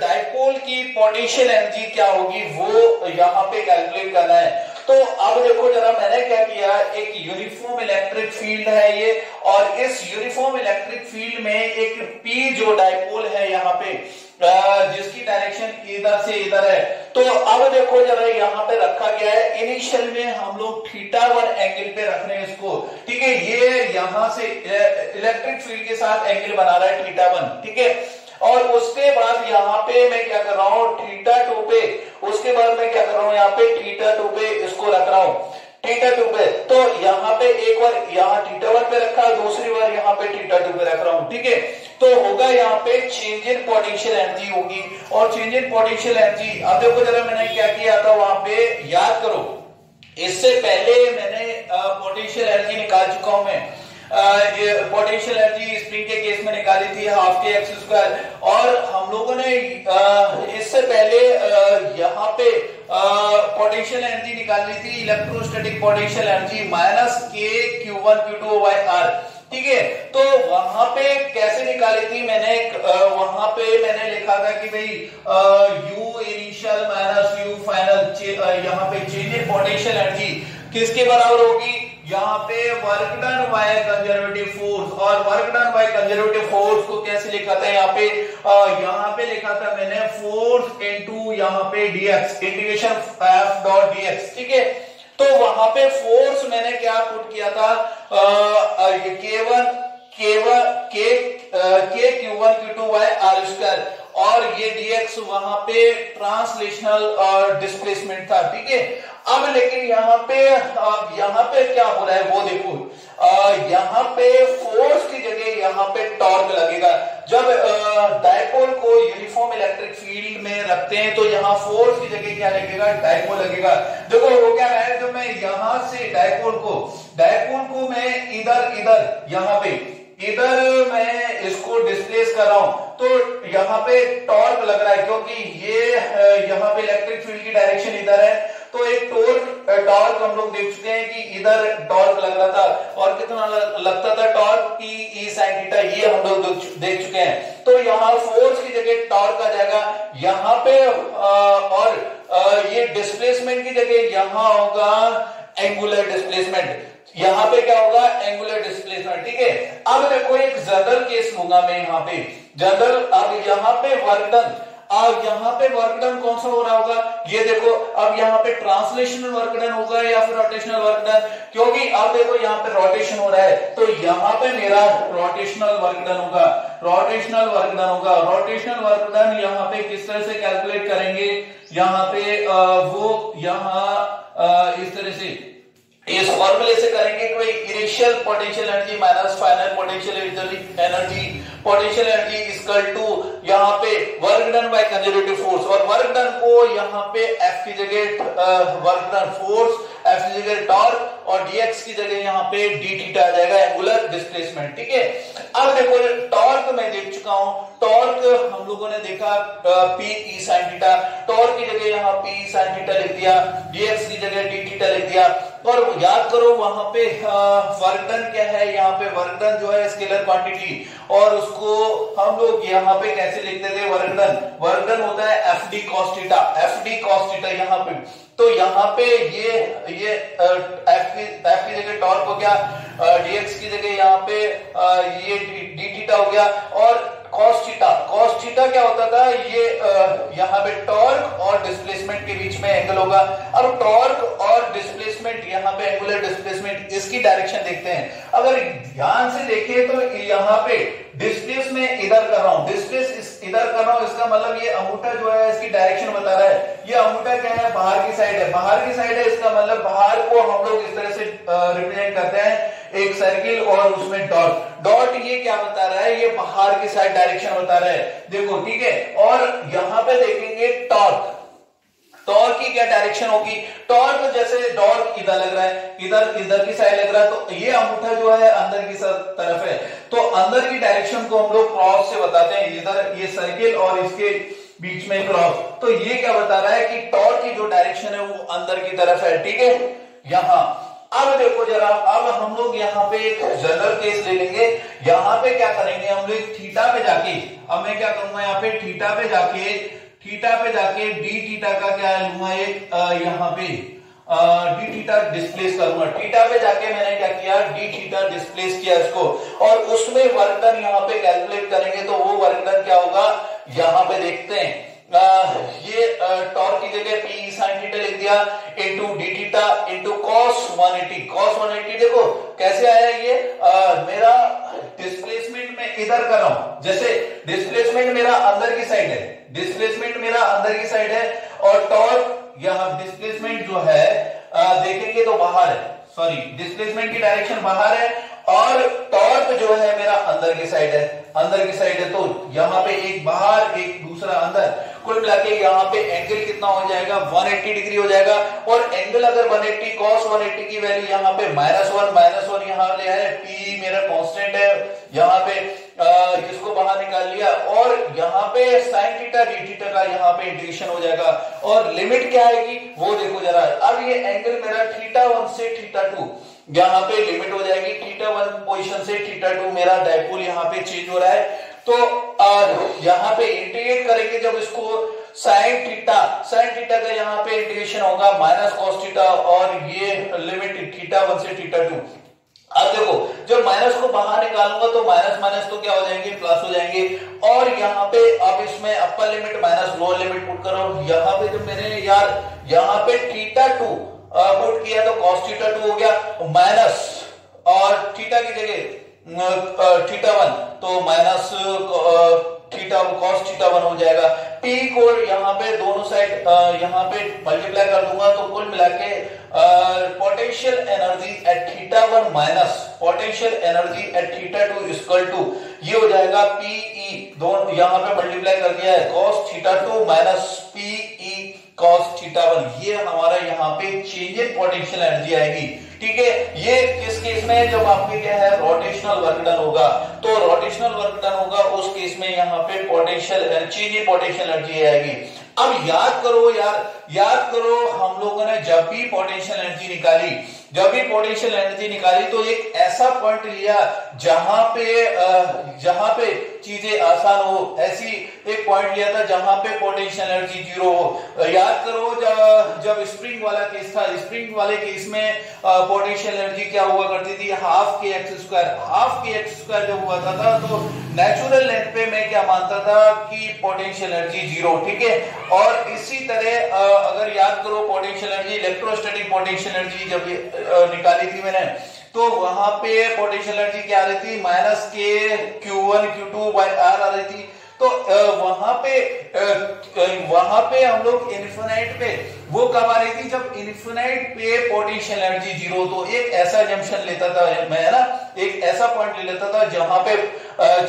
डायपोल की पोटेंशियल एनर्जी क्या होगी वो यहाँ पे कैलकुलेट करना है। तो अब देखो जरा, मैंने क्या किया, एक यूनिफॉर्म इलेक्ट्रिक फील्ड है ये, और इस यूनिफॉर्म इलेक्ट्रिक फील्ड में एक पी जो डायपोल है यहाँ पे जिसकी डायरेक्शन इधर से इधर है, तो अब देखो जरा यहाँ पे रखा गया है, इनिशियल में हम लोग θ1 एंगल पे रख रहे हैं इसको, ठीक है। ये यहाँ से इलेक्ट्रिक फील्ड के साथ एंगल बना रहा है θ1, ठीक है। और उसके बाद यहाँ पे मैं क्या कर रहा हूँ θ2 पे, उसके बाद मैं क्या कर रहा हूँ यहाँ पे θ2 पे इसको रख रहा हूँ θ2 पे, तो यहाँ पे एक बार यहाँ θ1 पे रखा, दूसरी बार यहाँ पे θ2 पे रख रहा हूँ, ठीक है। तो होगा यहाँ पे चेंज इन पोटेंशियल एनर्जी होगी, और चेंज इन पोटेंशियल एनर्जी, अब देखो जरा मैंने क्या किया था वहां पे, याद करो, इससे पहले मैंने पोटेंशियल एनर्जी निकाल चुका हूं मैं, पोटेंशियल एनर्जी स्प्रिंग के केस में निकाली थी ½ kx², और हम लोगों ने इससे पहले यहाँ पे पोटेंशियल एनर्जी निकाली थी इलेक्ट्रोस्टैटिक पोटेंशियल एनर्जी -kq1q2/r, ठीक है। तो वहां पे कैसे निकाली थी मैंने, वहां पे मैंने लिखा था कि भाई u initial minus u final, यहाँ पे चेंज इन पोटेंशियल एनर्जी किसके बराबर होगी, यहाँ पे work done by conservative force, और work done by conservative force को कैसे लिखा था यहाँ पे लिखा था मैंने फोर्स इनटू यहाँ पे dx, इंटीग्रेशन f.dx, ठीक है। तो वहां पे फोर्स मैंने क्या पुट किया था, kq1q2/r², और ये dx वहां पे ट्रांसलेशनल डिस्प्लेसमेंट था, ठीक है। अब लेकिन यहाँ पे क्या हो रहा है वो देखो, यहाँ पे फोर्स की जगह यहाँ पे टॉर्क लगेगा। जब डायपोल को यूनिफॉर्म इलेक्ट्रिक फील्ड में रखते हैं तो यहाँ फोर्स की जगह क्या लगेगा, डायपोल लगेगा। देखो वो क्या है, जब मैं यहाँ से डायपोल को मैं इधर यहाँ पे इधर मैं इसको डिस्प्लेस कर रहा हूं, तो यहाँ पे टॉर्क लग रहा है, क्योंकि ये यहाँ पे इलेक्ट्रिक फील्ड की डायरेक्शन इधर है, तो एक टॉर्क हम लोग देख चुके हैं कि इधर टॉर्क लग रहा था, और कितना लगता था टॉर्क की E sin θ, ये हम लोग देख चुके हैं। तो यहाँ फोर्स की जगह टॉर्क आ जाएगा यहाँ पे, और ये डिस्प्लेसमेंट की जगह यहाँ होगा एंगुलर डिस्प्लेसमेंट, यहाँ पे क्या होगा एंगुलर डिस्प्लेसमेंट, ठीक है। अब देखो एक जनरल केस लूंगा मैं यहाँ पे, जनरल, अब यहाँ पे वर्क डन, अब यहाँ पे वर्क डन कौन सा हो रहा होगा, ये देखो, अब यहाँ पे ट्रांसलेशनल वर्क डन होगा या फिर रोटेशनल वर्क डन, क्योंकि अब देखो यहाँ पे रोटेशन हो रहा है, तो यहाँ पे मेरा रोटेशनल वर्क डन होगा, रोटेशनल वर्क डन यहाँ पे किस तरह से कैलकुलेट करेंगे, यहाँ पे वो यहाँ इस तरह से इस फॉर्मूले से करेंगे कि initial potential energy minus final potential energy equal to यहाँ पे work done by conservative force, और वर्क डन को यहाँ पे F की जगह वर्क डन फोर्स, F की जगह टॉर्क, और dx की जगह यहाँ पे d थीटा आ जाएगा एंगुलर डिस्प्लेसमेंट, ठीक है। अब देखो टॉर्क मैं देख चुका हूं, टॉर्क हम लोगों ने देखा P E sin θ, टॉर्क की जगह यहाँ P E sin θ लिख दिया, dx की जगह d थीटा लिख दिया। और याद करो वहां पे वर्क डन क्या है, यहाँ पे वर्क डन जो है स्केलर क्वांटिटी, और उसको हम लोग यहाँ पे कैसे लिखते थे, वर्क डन होता है F D cos theta, F D cos theta यहाँ पे। तो यहाँ पे ये एफ की जगह टॉर्क हो गया, डीएक्स की जगह यहाँ पे ये डी थीटा हो गया, और कॉस थीटा क्या होता था, ये यहाँ पे टॉर्क और डिस्प्लेसमेंट के बीच में एंगल होगा। अब टॉर्क और डिस्प्लेसमेंट, यहाँ पे एंगुलर डिस्प्लेसमेंट, इसकी डायरेक्शन देखते हैं। अगर ध्यान से देखें तो यहाँ पे डिस्प्लेस में इधर कर रहा हूं, डिस्प्लेस इधर कर रहा हूं, इसका मतलब ये अंगूठा जो है इसकी डायरेक्शन बता रहा है। ये अंगूठा क्या है, बाहर की साइड है, बाहर की साइड है, इसका मतलब बाहर को हम लोग इस तरह से रिप्रेजेंट करते हैं, एक सर्किल और उसमें डॉट ये क्या बता रहा है, ये बाहर की साइड डायरेक्शन बता रहा है, देखो ठीक है। और यहां पे देखेंगे टॉर्क की क्या डायरेक्शन होगी, टॉर्क जैसे डॉट इधर लग रहा है, इधर की साइड लग रहा है, तो ये अंगूठा जो है अंदर की तरफ है, तो अंदर की डायरेक्शन को हम लोग क्रॉस से बताते हैं, इधर ये सर्किल और इसके बीच में क्रॉस। तो ये क्या बता रहा है कि टॉर्क की जो डायरेक्शन है वो अंदर की तरफ है, ठीक है। यहां अब देखो जरा, अब हम लोग यहाँ पे एक जनरल केस ले लेंगे, यहाँ पे क्या करेंगे हम लोग, थीटा पे जाके, अब मैं क्या करूंगा यहाँ पे थीटा पे जाके डी थीटा का क्या लूंगा, एक यहाँ पे डी थीटा डिस्प्लेस करूंगा, थीटा पे जाके मैंने क्या किया, डी थीटा डिस्प्लेस किया इसको, और उसमें वर्क डन यहाँ पे कैलकुलेट करेंगे, तो वो वर्क डन क्या होगा, यहाँ पे देखते हैं। ये टॉर्क की जगह पी साइन थीटा लिख दिया into D theta into cos 180 देखो कैसे आया ये, मेरा डिस्प्लेसमेंट में इधर कर रहा हूं, जैसे डिस्प्लेसमेंट मेरा अंदर की साइड है, और टॉर्क यहाँ डिस्प्लेसमेंट जो है देखेंगे तो बाहर है, सॉरी डिस्प्लेसमेंट की डायरेक्शन बाहर है, और टॉर्क जो है मेरा अंदर की साइड है, तो यहाँ पे एक बाहर एक दूसरा अंदर, कुल मिला के यहाँ पे एंगल कितना हो जाएगा, 180 डिग्री हो जाएगा। और एंगल अगर 180 cos 180 की वैल्यू यहाँ पे -1 यहाँ ले है, P मेरा कांस्टेंट है, यहाँ पे इसको बाहर निकाल लिया, और यहाँ पे sin थीटा डी थीटा का यहाँ पे इंटीग्रेशन हो जाएगा, और लिमिट क्या आएगी वो देखो जरा। अब ये एंगल मेरा θ1 से θ2 यहाँ पे लिमिट हो जाएगी, θ1 पोजीशन से θ2 मेरा डायपोल यहाँ पे चेंज हो रहा है, तो यहाँ पे इंटीग्रेट करेंगे जब इसको, साइन थीटा का यहाँ पे इंटीग्रेशन होगा -cos थीटा, और ये लिमिट θ1 से θ2। अब देखो जब माइनस को बाहर निकालूंगा तो माइनस तो क्या हो जाएंगे, प्लस हो जाएंगे, और यहाँ पे अब इसमें upper limit minus lower limit put करो, यहाँ पे जब मैंने यार यहाँ पे θ2 पुट किया तो cos θ2 हो गया, माइनस और थीटा की जगह θ1 तो माइनस cos θ1 हो जाएगा। P को यहाँ पे दोनों साइड यहाँ पे मल्टीप्लाई कर दूंगा, तो कुल मिला के potential energy at θ1 minus potential energy at θ2 equal to ये हो जाएगा PE, दोनों यहाँ पे मल्टीप्लाई कर दिया है, cos θ2 माइनस PE cos θ1, ये हमारा यहाँ पे चेंज इन पोटेंशियल एनर्जी आएगी, ठीक है। ये किस केस में, जब आपके क्या है रोटेशनल वर्क डन होगा, तो रोटेशनल वर्क डन होगा उस केस में यहाँ पे potential change in potential energy आएगी। अब याद करो याद करो हम लोगों ने जब भी पोटेंशियल एनर्जी निकाली तो एक ऐसा पॉइंट लिया जहां पे चीजें आसान हो, ऐसी एक पॉइंट लिया था जहां पे पोटेंशियल एनर्जी 0 हो। याद करो जब स्प्रिंग वाला केस था, स्प्रिंग वाले केस में पोटेंशियल एनर्जी क्या हुआ करती थी, हाफ के एक्स स्क्वायर जब हुआ था तो नेचुरल लेंथ पे मैं क्या मानता था कि पोटेंशियल एनर्जी 0, ठीक है। और इसी तरह अगर याद करो potential energy, electrostatic potential energy जब निकाली थी मैंने, तो वहां पे पोटेंशियल एनर्जी क्या आ रही थी, माइनस के Q1 Q2 बाय R आ रही थी। तो वहां पे हम लोग इन्फिनाइट पे वो कब आ रही थी, जब इन्फिनाइट पे पोटेंशियल एनर्जी 0, तो एक ऐसा जंक्शन लेता था मैं, है ना, एक ऐसा पॉइंट ले लेता था जहां पे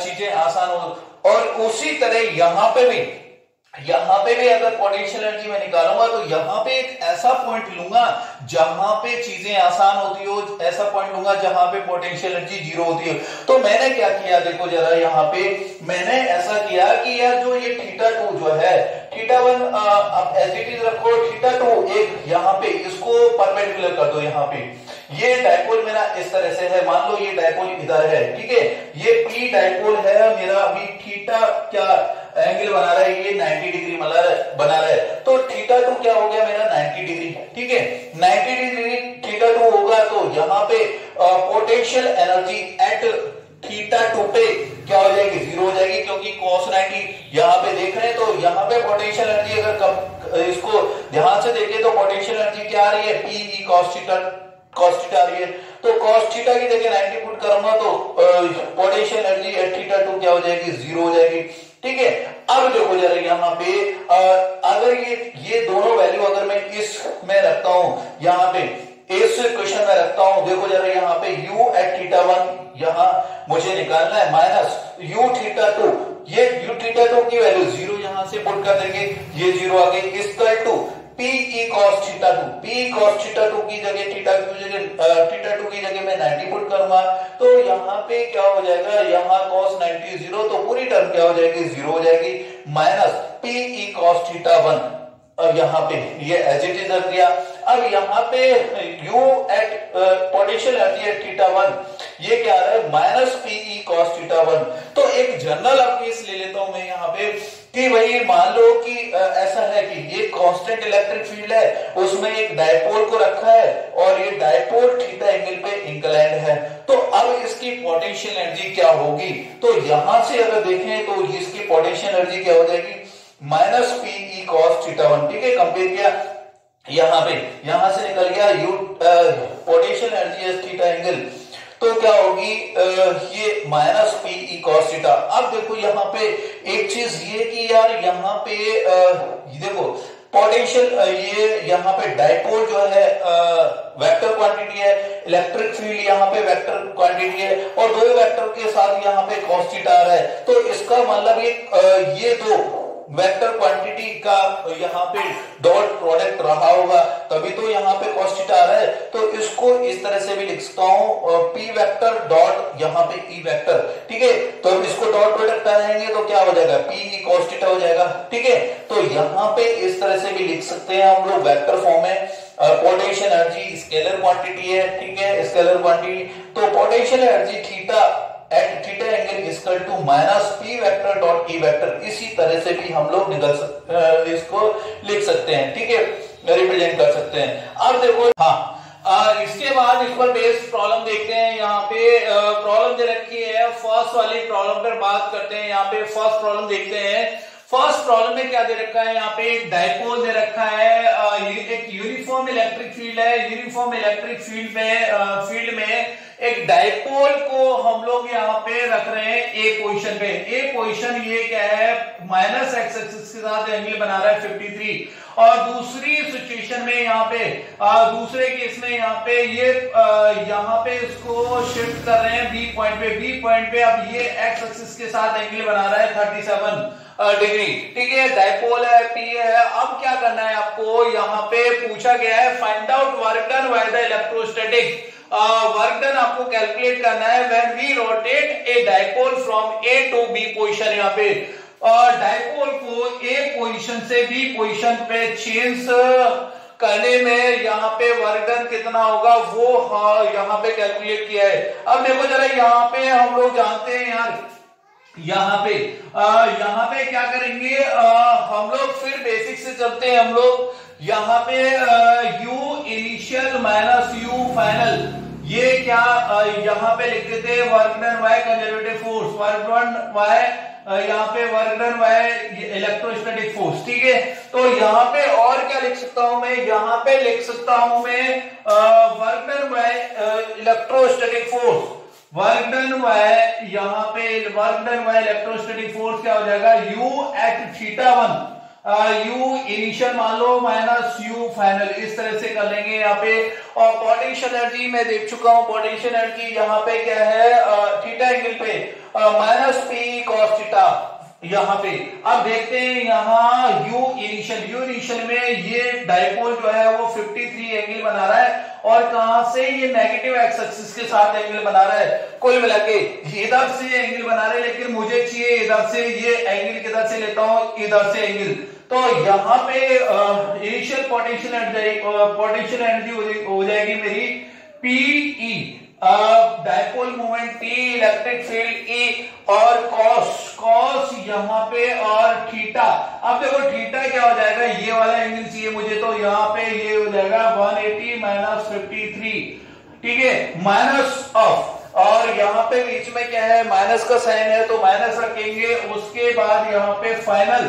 चीजें आसान हो। और उसी तरह यहाँ पे भी अगर पोटेंशियल एनर्जी में निकालूंगा तो यहाँ पे एक ऐसा पॉइंट लूंगा जहां पे चीजें आसान होती हो, ऐसा पॉइंट लूंगा जहां पे पोटेंशियल एनर्जी 0 होती है। तो मैंने क्या किया देखो जरा, यहाँ पे मैंने ऐसा किया कि यार जो ये θ2 जो है, थीटा वन आप एज इट इज रखो, थीटा टू एक यहाँ पे इसको परपेंडिकुलर कर दो। यहाँ पे ये डायपोल मेरा इस तरह से है, मान लो ये डायपोल इधर है, ठीक है, ये पी डायपोल है मेरा। अभी थीटा क्या एंगल बना रहा है, ये 90 डिग्री बना रहा है, तो थीटा टू क्या हो गया मेरा 90 डिग्री, ठीक है। 90 डिग्री थीटा टू होगा तो यहाँ पे potential energy at theta two पे क्या हो जाएगी, जीरो हो जाएगी, क्योंकि cos 90 यहाँ पे देख रहे हैं। तो यहाँ पे पोटेंशियल एनर्जी अगर कम इसको ध्यान से देखें तो पोटेंशियल एनर्जी क्या आ रही है, पी ई cos थीटा आ रही है। तो cos थीटा की जगह 90 पुट करूंगा तो potential energy at theta two क्या हो जाएगी, जीरो हो जाएगी, ठीक है। अब देखो जरा यहाँ पे अगर ये दोनों वैल्यू अगर मैं इसमें रखता हूं, यहाँ पे इस क्वेश्चन में रखता हूं, देखो जरा यहाँ पे u एट थीटा वन यहाँ मुझे निकालना है, माइनस u थीटा टू, ये u थीटा टू की वैल्यू जीरो यहां से पुट कर देंगे, ये जीरो आ गई, equal to P E cos theta two, P cos theta two की जगह थीटा टू की जगह मैं 90 पुट करूंगा, तो यहाँ पे क्या हो जाएगा, यहाँ cos 90 जीरो, तो पूरी टर्म क्या हो जाएगी, जीरो हो जाएगी, minus P E cos theta one. अब यहाँ पे ये एज इट इज रख दिया। अब यहाँ पे u at potential energy at theta one, ये क्या है, minus P E cos theta one. तो एक जनरल केस ले लेता हूं मैं यहाँ पे कि भाई मान लो कि ऐसा है कि ये कांस्टेंट इलेक्ट्रिक फील्ड है, उसमें एक डायपोल को रखा है और ये डायपोल थीटा एंगल पे इंक्लाइंड है, तो अब इसकी पोटेंशियल एनर्जी क्या होगी, तो यहां से अगर देखें तो इसकी पोटेंशियल एनर्जी क्या हो जाएगी, minus P E cos theta one, ठीक है। कंपेयर किया यहाँ पे, यहां से निकल गया you potential energy S theta angle, तो क्या होगी ये माइनस पीई cos थीटा। अब देखो यहाँ पे एक चीज ये कि यार यहाँ पे देखो पोटेंशियल ये यहाँ पे डायपोल जो है वेक्टर क्वांटिटी है, इलेक्ट्रिक फील्ड यहाँ पे वेक्टर क्वांटिटी है, और दो वेक्टर के साथ यहाँ पे cos थीटा आ रहा है, तो इसका मतलब ये दो वेक्टर क्वांटिटी का यहाँ पे डॉट प्रोडक्ट रहा होगा, तभी तो यहाँ पे cos थीटा आ रहा है। तो इसको इस तरह से भी लिख सकता हूँ, p वेक्टर डॉट यहाँ पे e वेक्टर, ठीक है। तो इसको डॉट प्रोडक्ट आएंगे तो क्या हो जाएगा, p e cos थीटा हो जाएगा, ठीक है। तो यहाँ पे इस तरह से भी लिख सकते हैं हम लोग वेक्टर फॉर्म में। पोटेंशियल एनर्जी स्केलर क्वांटिटी है, ठीक है, स्केलर क्वांटिटी, तो potential energy theta at theta angle equal to minus P vector dot E vector. इसी तरह से भी हम लोग इसको लिख सकते हैं, ठीक है, रिप्रेजेंट कर सकते हैं। अब देखो हाँ, इसके बाद इस पर बेस्ड प्रॉब्लम देखते हैं। यहाँ पे प्रॉब्लम दे रखी है, फर्स्ट वाली प्रॉब्लम पर बात करते हैं। यहाँ पे फर्स्ट प्रॉब्लम देखते हैं। फर्स्ट प्रॉब्लम में क्या दे रखा है, यहाँ पे एक डायपोल दे रखा है, एक यूनिफॉर्म इलेक्ट्रिक फील्ड है। यूनिफॉर्म इलेक्ट्रिक फील्ड में एक डायपोल को हम लोग यहाँ पे रख रहे हैं ए पोजीशन पे। ए पोजीशन ये क्या है, माइनस एक्स एक्सिस के साथ एंगल बना रहा है 53, और दूसरी सिचुएशन में यहाँ पे दूसरे केस में यहाँ पे ये यहाँ पे इसको शिफ्ट कर रहे हैं बी पॉइंट पे। बी पॉइंट पे अब ये एक्स एक्सिस के साथ एंगल बना रहा है 37 डिग्री, ठीक है। डायपोल है, पी है। अब क्या करना है आपको, यहाँ पे पूछा गया है find out work done by the electrostatic. Work done आपको कैलकुलेट करना है when we rotate a dipole from A to B position. यहाँ पे डायपोल को ए पोजीशन से बी पोजीशन पे चेंज करने में यहाँ पे वर्क डन कितना होगा वो यहाँ पे कैलकुलेट किया है। अब देखो जरा, यहाँ पे हम लोग जानते हैं यार, यहाँ पे क्या करेंगे, हम लोग फिर बेसिक से चलते हैं। हम लोग यहाँ पे u initial minus u final, ये क्या यहाँ पे लिख देते हैं work done by conservative force, work done by यहाँ पे work done by electrostatic force, ठीक है। तो यहाँ पे और क्या लिख सकता हूं मैं, यहाँ पे लिख सकता हूं मैं work done by electrostatic force, work done by यहाँ पे work done by electrostatic force क्या हो जाएगा, u at theta one, u initial मान लो माइनस u फाइनल, इस तरह से कर लेंगे यहाँ पे। और पोटेंशियल एनर्जी मैं देख चुका हूँ, पोटेंशियल एनर्जी यहाँ पे क्या है, थीटा एंगल पे माइनस पी cos थीटा यहाँ पे। अब देखते हैं यहाँ u इनिशियल में ये डायपोल जो है वो 53 एंगल बना रहा है, और कहां से, ये नेगेटिव एक्स एक्सिस के साथ एंगल बना रहा है। कुल मिला के इधर से एंगल बना रहे हैं, लेकिन मुझे चाहिए इधर से, ये एंगल किधर से लेता हूं, इधर से एंगल, तो यहाँ पे इनिशियल पोटेंशियल एनर्जी हो जाएगी मेरी P E, dipole moment P, electric field E और कॉस यहाँ पे और थीटा। अब देखो थीटा क्या हो जाएगा, ये वाला एंगल चाहिए मुझे, तो यहाँ पे ये हो जाएगा 180 माइनस 53, ठीक है, माइनस ऑफ, और यहाँ पे बीच में क्या है, माइनस का साइन है तो माइनस रखेंगे। उसके बाद यहाँ पे फाइनल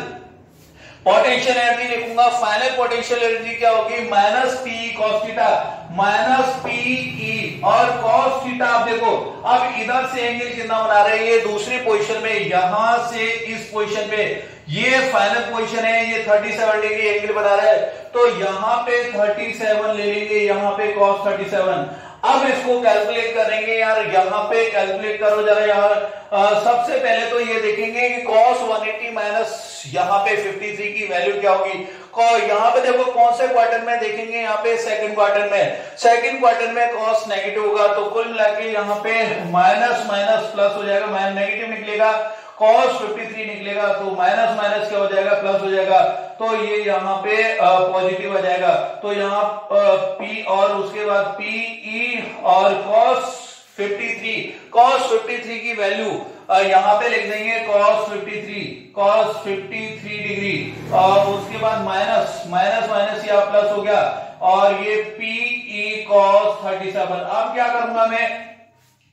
पोटेंशियल एनर्जी लिखूंगा। फाइनल पोटेंशियल एनर्जी क्या होगी, minus P cos theta, minus P E और कॉस थीटा। आप देखो अब इधर से एंगल कितना बना रहे हैं, ये दूसरी पोजीशन में, यहां से इस पोजीशन पे, ये फाइनल पोजीशन है, ये 37 डिग्री एंगल बना रहा है, तो यहां पे 37 ले लेंगे, यहां पे cos 37। अब इसको कैलकुलेट करेंगे यार, यहां पे कैलकुलेट करो जरा यार। सबसे पहले तो ये देखेंगे कि cos 180 माइनस यहां पे 53 की वैल्यू क्या होगी। यहां पे देखो कौन से क्वार्टर में देखेंगे, यहाँ पे सेकंड क्वार्टर में, सेकंड क्वार्टर में cos नेगेटिव होगा, तो कुल मिलाके यहाँ पे माइनस माइनस प्लस हो जाएगा, नेगेटिव निकलेगा, cos 53 निकलेगा, तो माइनस माइनस क्या हो जाएगा, प्लस हो जाएगा, तो ये यहाँ पे पॉजिटिव आ जाएगा। तो यहाँ P और उसके बाद PE और cos 53 की वैल्यू यहाँ पे लिख देंगे cos 53 डिग्री, और उसके बाद माइनस माइनस माइनस या प्लस हो गया, और ये PE cos 37। अब क्या करूंगा मैं,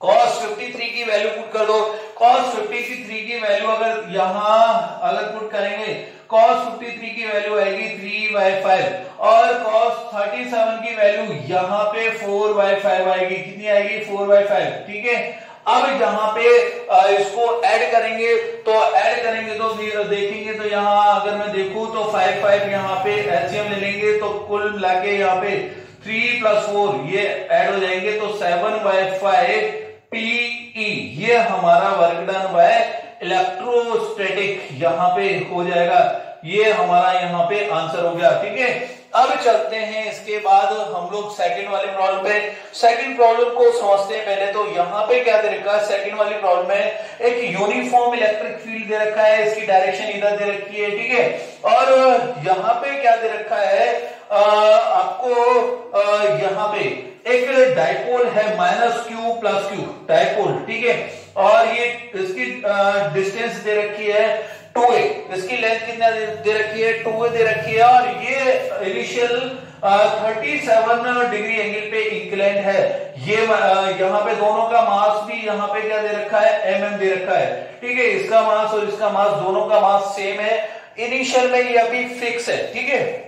cos 53 की वैल्यू पुट कर दो। cos 53 की वैल्यू अगर यहां अगर पुट करेंगे, cos 53 की वैल्यू आएगी 3/5 और cos 37 की वैल्यू यहां पे 4/5 आएगी। कितनी आएगी, 4/5, ठीक है। अब यहां पे इसको ऐड करेंगे, तो ऐड करेंगे तो देखेंगे, तो यहां अगर मैं देखूं तो 5 यहां पे एलसीएम ले लेंगे, तो कुल मिलाके यहां पे 3 + 4 ये ऐड हो जाएंगे, तो 7/5 PE, ये हमारा वर्क डन बाय इलेक्ट्रोस्टैटिक यहां पे हो जाएगा। ये हमारा यहां पे आंसर हो गया, ठीक है। अब चलते हैं इसके बाद हम लोग सेकंड वाले प्रॉब्लम पे। सेकंड प्रॉब्लम को समझते हैं पहले। तो यहाँ पे क्या दे रखा है, सेकंड वाली प्रॉब्लम में एक यूनिफॉर्म इलेक्ट्रिक फील्ड दे रखा है, इसकी डायरेक्शन इधर दे रखी है, ठीक है। और यहाँ पे क्या दे रखा है आपको, यहाँ पे एक डाइपोल है -q + q डाइपोल, ठीक है। और ये इसकी डिस्टेंस दे रखी है 2a, इसकी लेंथ कितना दे रखी है, 2a दे रखी है, और ये इनिशियल 37 डिग्री एंगल पे इंक्लाइंड है। ये यहाँ पे दोनों का मास भी यहाँ पे क्या दे रखा है, mm दे रखा है, ठीक है। इसका मास और इसका मास, दोनों का मास सेम है। इनिशियल में ये अभी फिक्स है, ठीक है।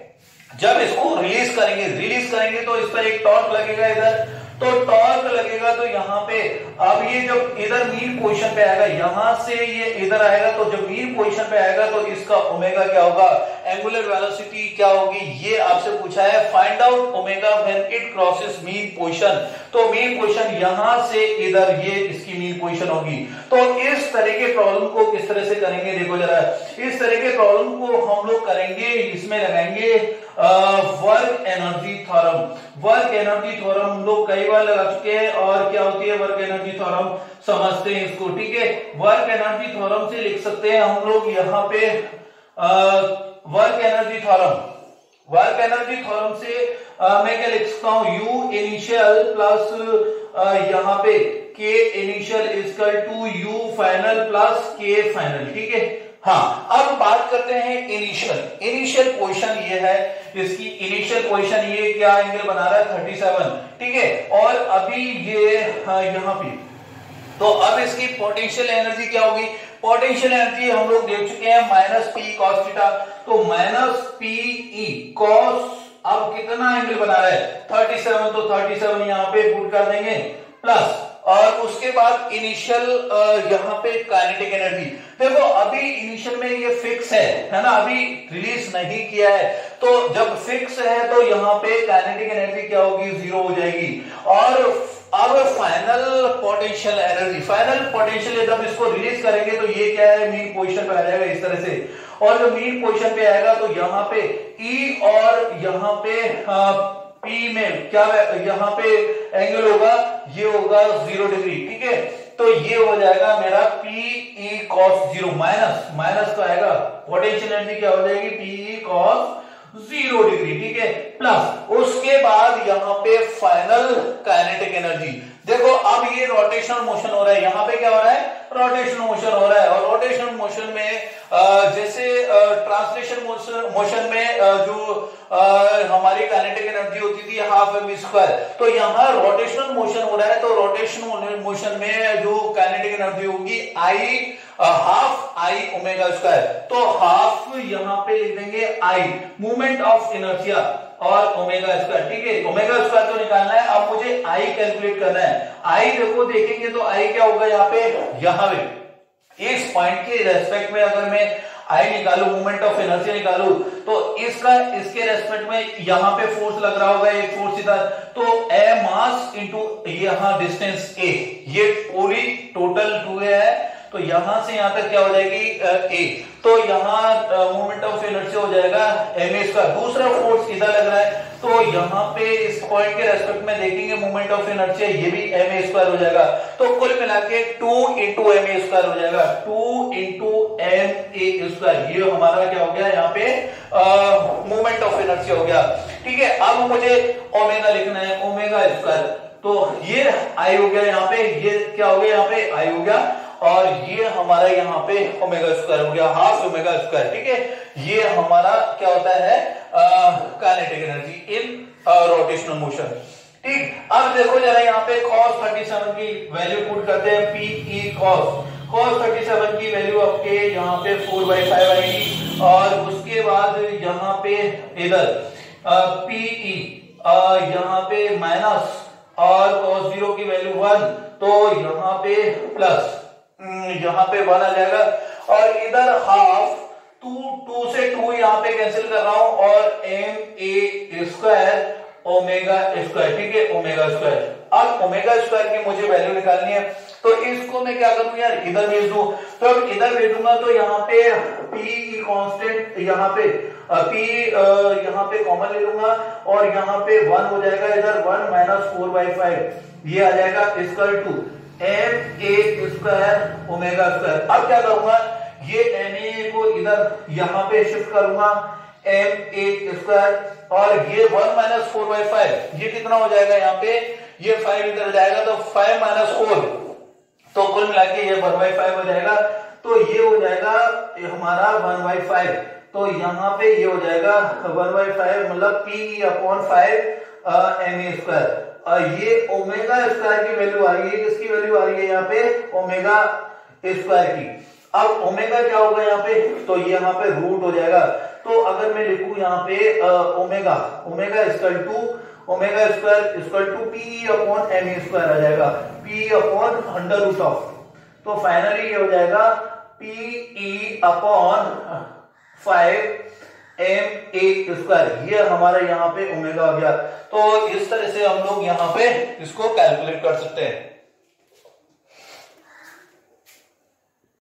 जब इसको रिलीज करेंगे तो इस पर एक टॉर्क लगेगा इधर, तो टॉर्क लगेगा तो यहाँ पे, अब ये जब इधर मीन पोजीशन पे आएगा, यहां से ये इधर आएगा, तो जब मीन पोजीशन पे आएगा तो इसका ओमेगा क्या होगा, एंगुलर वेलोसिटी क्या होगी, ये आपसे पूछा है। Find out omega when it crosses mean position, तो मीन पोजीशन यहां से इधर, ये इसकी मीन पोजीशन होगी। तो इस तरह के प्रॉब्लम को किस तरह से करेंगे, देखो जरा, इस तरह के प्रॉब्लम को हम लोग करेंगे, इसमें लगाएंगे work energy theorem. Work energy theorem हम लोग कई बार लगा चुके हैं, और क्या होती है वर्क एनर्जी थ्योरम, समझते हैं इसको, ठीक है। वर्क एनर्जी थ्योरम से लिख सकते हैं हम लोग यहाँ पे वर्क एनर्जी थ्योरम से मैं क्या लिख सकता हूं, U इनिशियल प्लस यहाँ पे K initial equal to U final plus K final, ठीक है। हाँ, अब बात करते हैं इनिशियल पोजीशन ये है, इसकी इनिशियल पोजीशन ये क्या एंगल बना रहा है 37, ठीक है। और अभी ये यहाँ पे, तो अब इसकी पोटेंशियल एनर्जी क्या होगी, पोटेंशियल एनर्जी हम लोग देख चुके हैं -P cos थीटा, तो -PE cos, अब कितना एंगल बना रहा है 37, तो 37 यहाँ पे पुट कर देंगे, प्लस, और उसके बाद इनिशियल यहाँ पे काइनेटिक एनर्जी। देखो अभी इनिशियल में ये फिक्स है ना, अभी रिलीज नहीं किया है, तो जब फिक्स है तो यहाँ पे काइनेटिक एनर्जी क्या होगी, 0 हो जाएगी। और अब फाइनल पोटेंशियल जब इसको रिलीज करेंगे तो ये क्या है, मीन पोजीशन पे आ जाएगा इस तरह से, और जब मीन पोजीशन पे आएगा तो यहाँ पे E और यहाँ पे P में क्या यहाँ पे एंगल होगा, ये होगा 0 डिग्री, ठीक है। तो ये हो जाएगा मेरा Pe cos 0 माइनस माइनस तो आएगा पोटेंशियल एनर्जी क्या हो जाएगी Pe cos 0 डिग्री, ठीक है, प्लस उसके बाद यहाँ पे फाइनल काइनेटिक एनर्जी। देखो अब ये रोटेशनल मोशन हो रहा है, यहाँ पे क्या हो रहा है, रोटेशनल मोशन हो रहा है, और रोटेशनल मोशन में जैसे ट्रांसलेशन मोशन में जो हमारी काइनेटिक एनर्जी होती थी हाफ एम स्क्वायर, तो यहाँ रोटेशनल मोशन हो रहा है, तो रोटेशनल मोशन में जो काइनेटिक एनर्जी होगी आई हाफ आई ओमेगा स्क्वायर, तो हाफ यहाँ पे लिख देंगे आई मूवमेंट ऑफ इनर्शिया और ओमेगा स्क्वायर, ठीक है, ओमेगा स्क्वायर तो निकालना है, अब मुझे आई कैलकुलेट करना है। आई देखो देखेंगे तो आई क्या होगा यहाँ पे इस पॉइंट के रेस्पेक्ट में अगर मैं आई निकालू मूवमेंट ऑफ इनर्शिया निकालू तो इसके रेस्पेक्ट में यहाँ पे फोर्स लग रहा होगा, एक फोर्स इधर, तो ए मास इंटू यहाँ डिस्टेंस ए, ये पूरी टोटल 2a है, तो यहां से यहां तक क्या हो जाएगी ए, तो यहाँ मूवमेंट ऑफ इनर्शिया हो जाएगा एम ए स्क्वायर। दूसरा फोर्स इधर लग रहा है, तो यहाँ पे इस पॉइंट के रेस्पेक्ट में देखेंगे मूवमेंट ऑफ इनर्शिया, ये भी एम ए स्क्वायर हो जाएगा, तो कुल मिला के 2 इंटू एम ए स्क्वायर हो जाएगा, 2 इंटू एम ए स्क्वायर, ये हमारा क्या हो गया यहाँ पे मूवमेंट ऑफ इनर्शिया हो गया, ठीक है। अब मुझे ओमेगा लिखना है, ओमेगा स्क्वायर, तो ये आई हो गया यहाँ पे, ये क्या हो गया यहाँ पे आई हो गया, और ये हमारा यहाँ पे ओमेगा स्क्वायर हो गया, हाफ ओमेगा स्क्वायर, ठीक है। ये हमारा क्या होता है kinetic energy in rotational motion, ठीक। अब देखो जरा यहाँ पे cos 37 की वैल्यू पुट करते हैं, Pe cos 37 की वैल्यू आपके यहाँ पे 4/5 आएगी, और उसके बाद यहाँ पे इधर Pe यहाँ पे माइनस और cos 0 की वैल्यू 1, तो यहाँ पे प्लस यहाँ पे 1 आ जाएगा, और इधर हाफ 2 से 2 यहाँ पे कैंसिल कर रहा हूं, और M A square omega square, ठीक है, ओमेगा स्क्वायर। अब ओमेगा स्क्वायर की मुझे वैल्यू निकालनी है, तो इसको मैं क्या करूं यार, इधर भेज दूं, तो अब इधर भेजूंगा तो यहाँ पे Pe कांस्टेंट, यहाँ पे P यहाँ पे कॉमन ले लूंगा, और यहाँ पे 1 हो जाएगा, इधर 1 माइनस 4/5 ये आ जाएगा equal to M A square omega square. अब क्या करूंगा, ये एम ए को इधर यहाँ पे शिफ्ट करूंगा, एम ए स्क्वायर, और ये 1 माइनस 4/5 ये कितना हो जाएगा यहाँ पे, ये 5 इधर जाएगा, तो 5 माइनस 4, तो कुल मिला के ये 1/5 हो जाएगा, तो ये हो जाएगा हमारा 1/5, तो यहाँ पे ये हो जाएगा 1/5 मतलब Pe upon 5 M A square. ये ओमेगा स्क्वायर की वैल्यू आ रही है, किसकी वैल्यू आ रही है यहाँ पे, ओमेगा स्क्वायर की। अब ओमेगा क्या होगा यहाँ पे, तो ये यहाँ पे रूट हो जाएगा, तो अगर मैं लिखूं यहाँ पे omega equal to omega square equal to Pe upon M A square आ जाएगा, P upon under root of, तो फाइनली ये हो जाएगा Pe upon 5 M A square, ये हमारा यहाँ पे ओमेगा हो गया। तो इस तरह से हम लोग यहाँ पे इसको कैलकुलेट कर सकते हैं।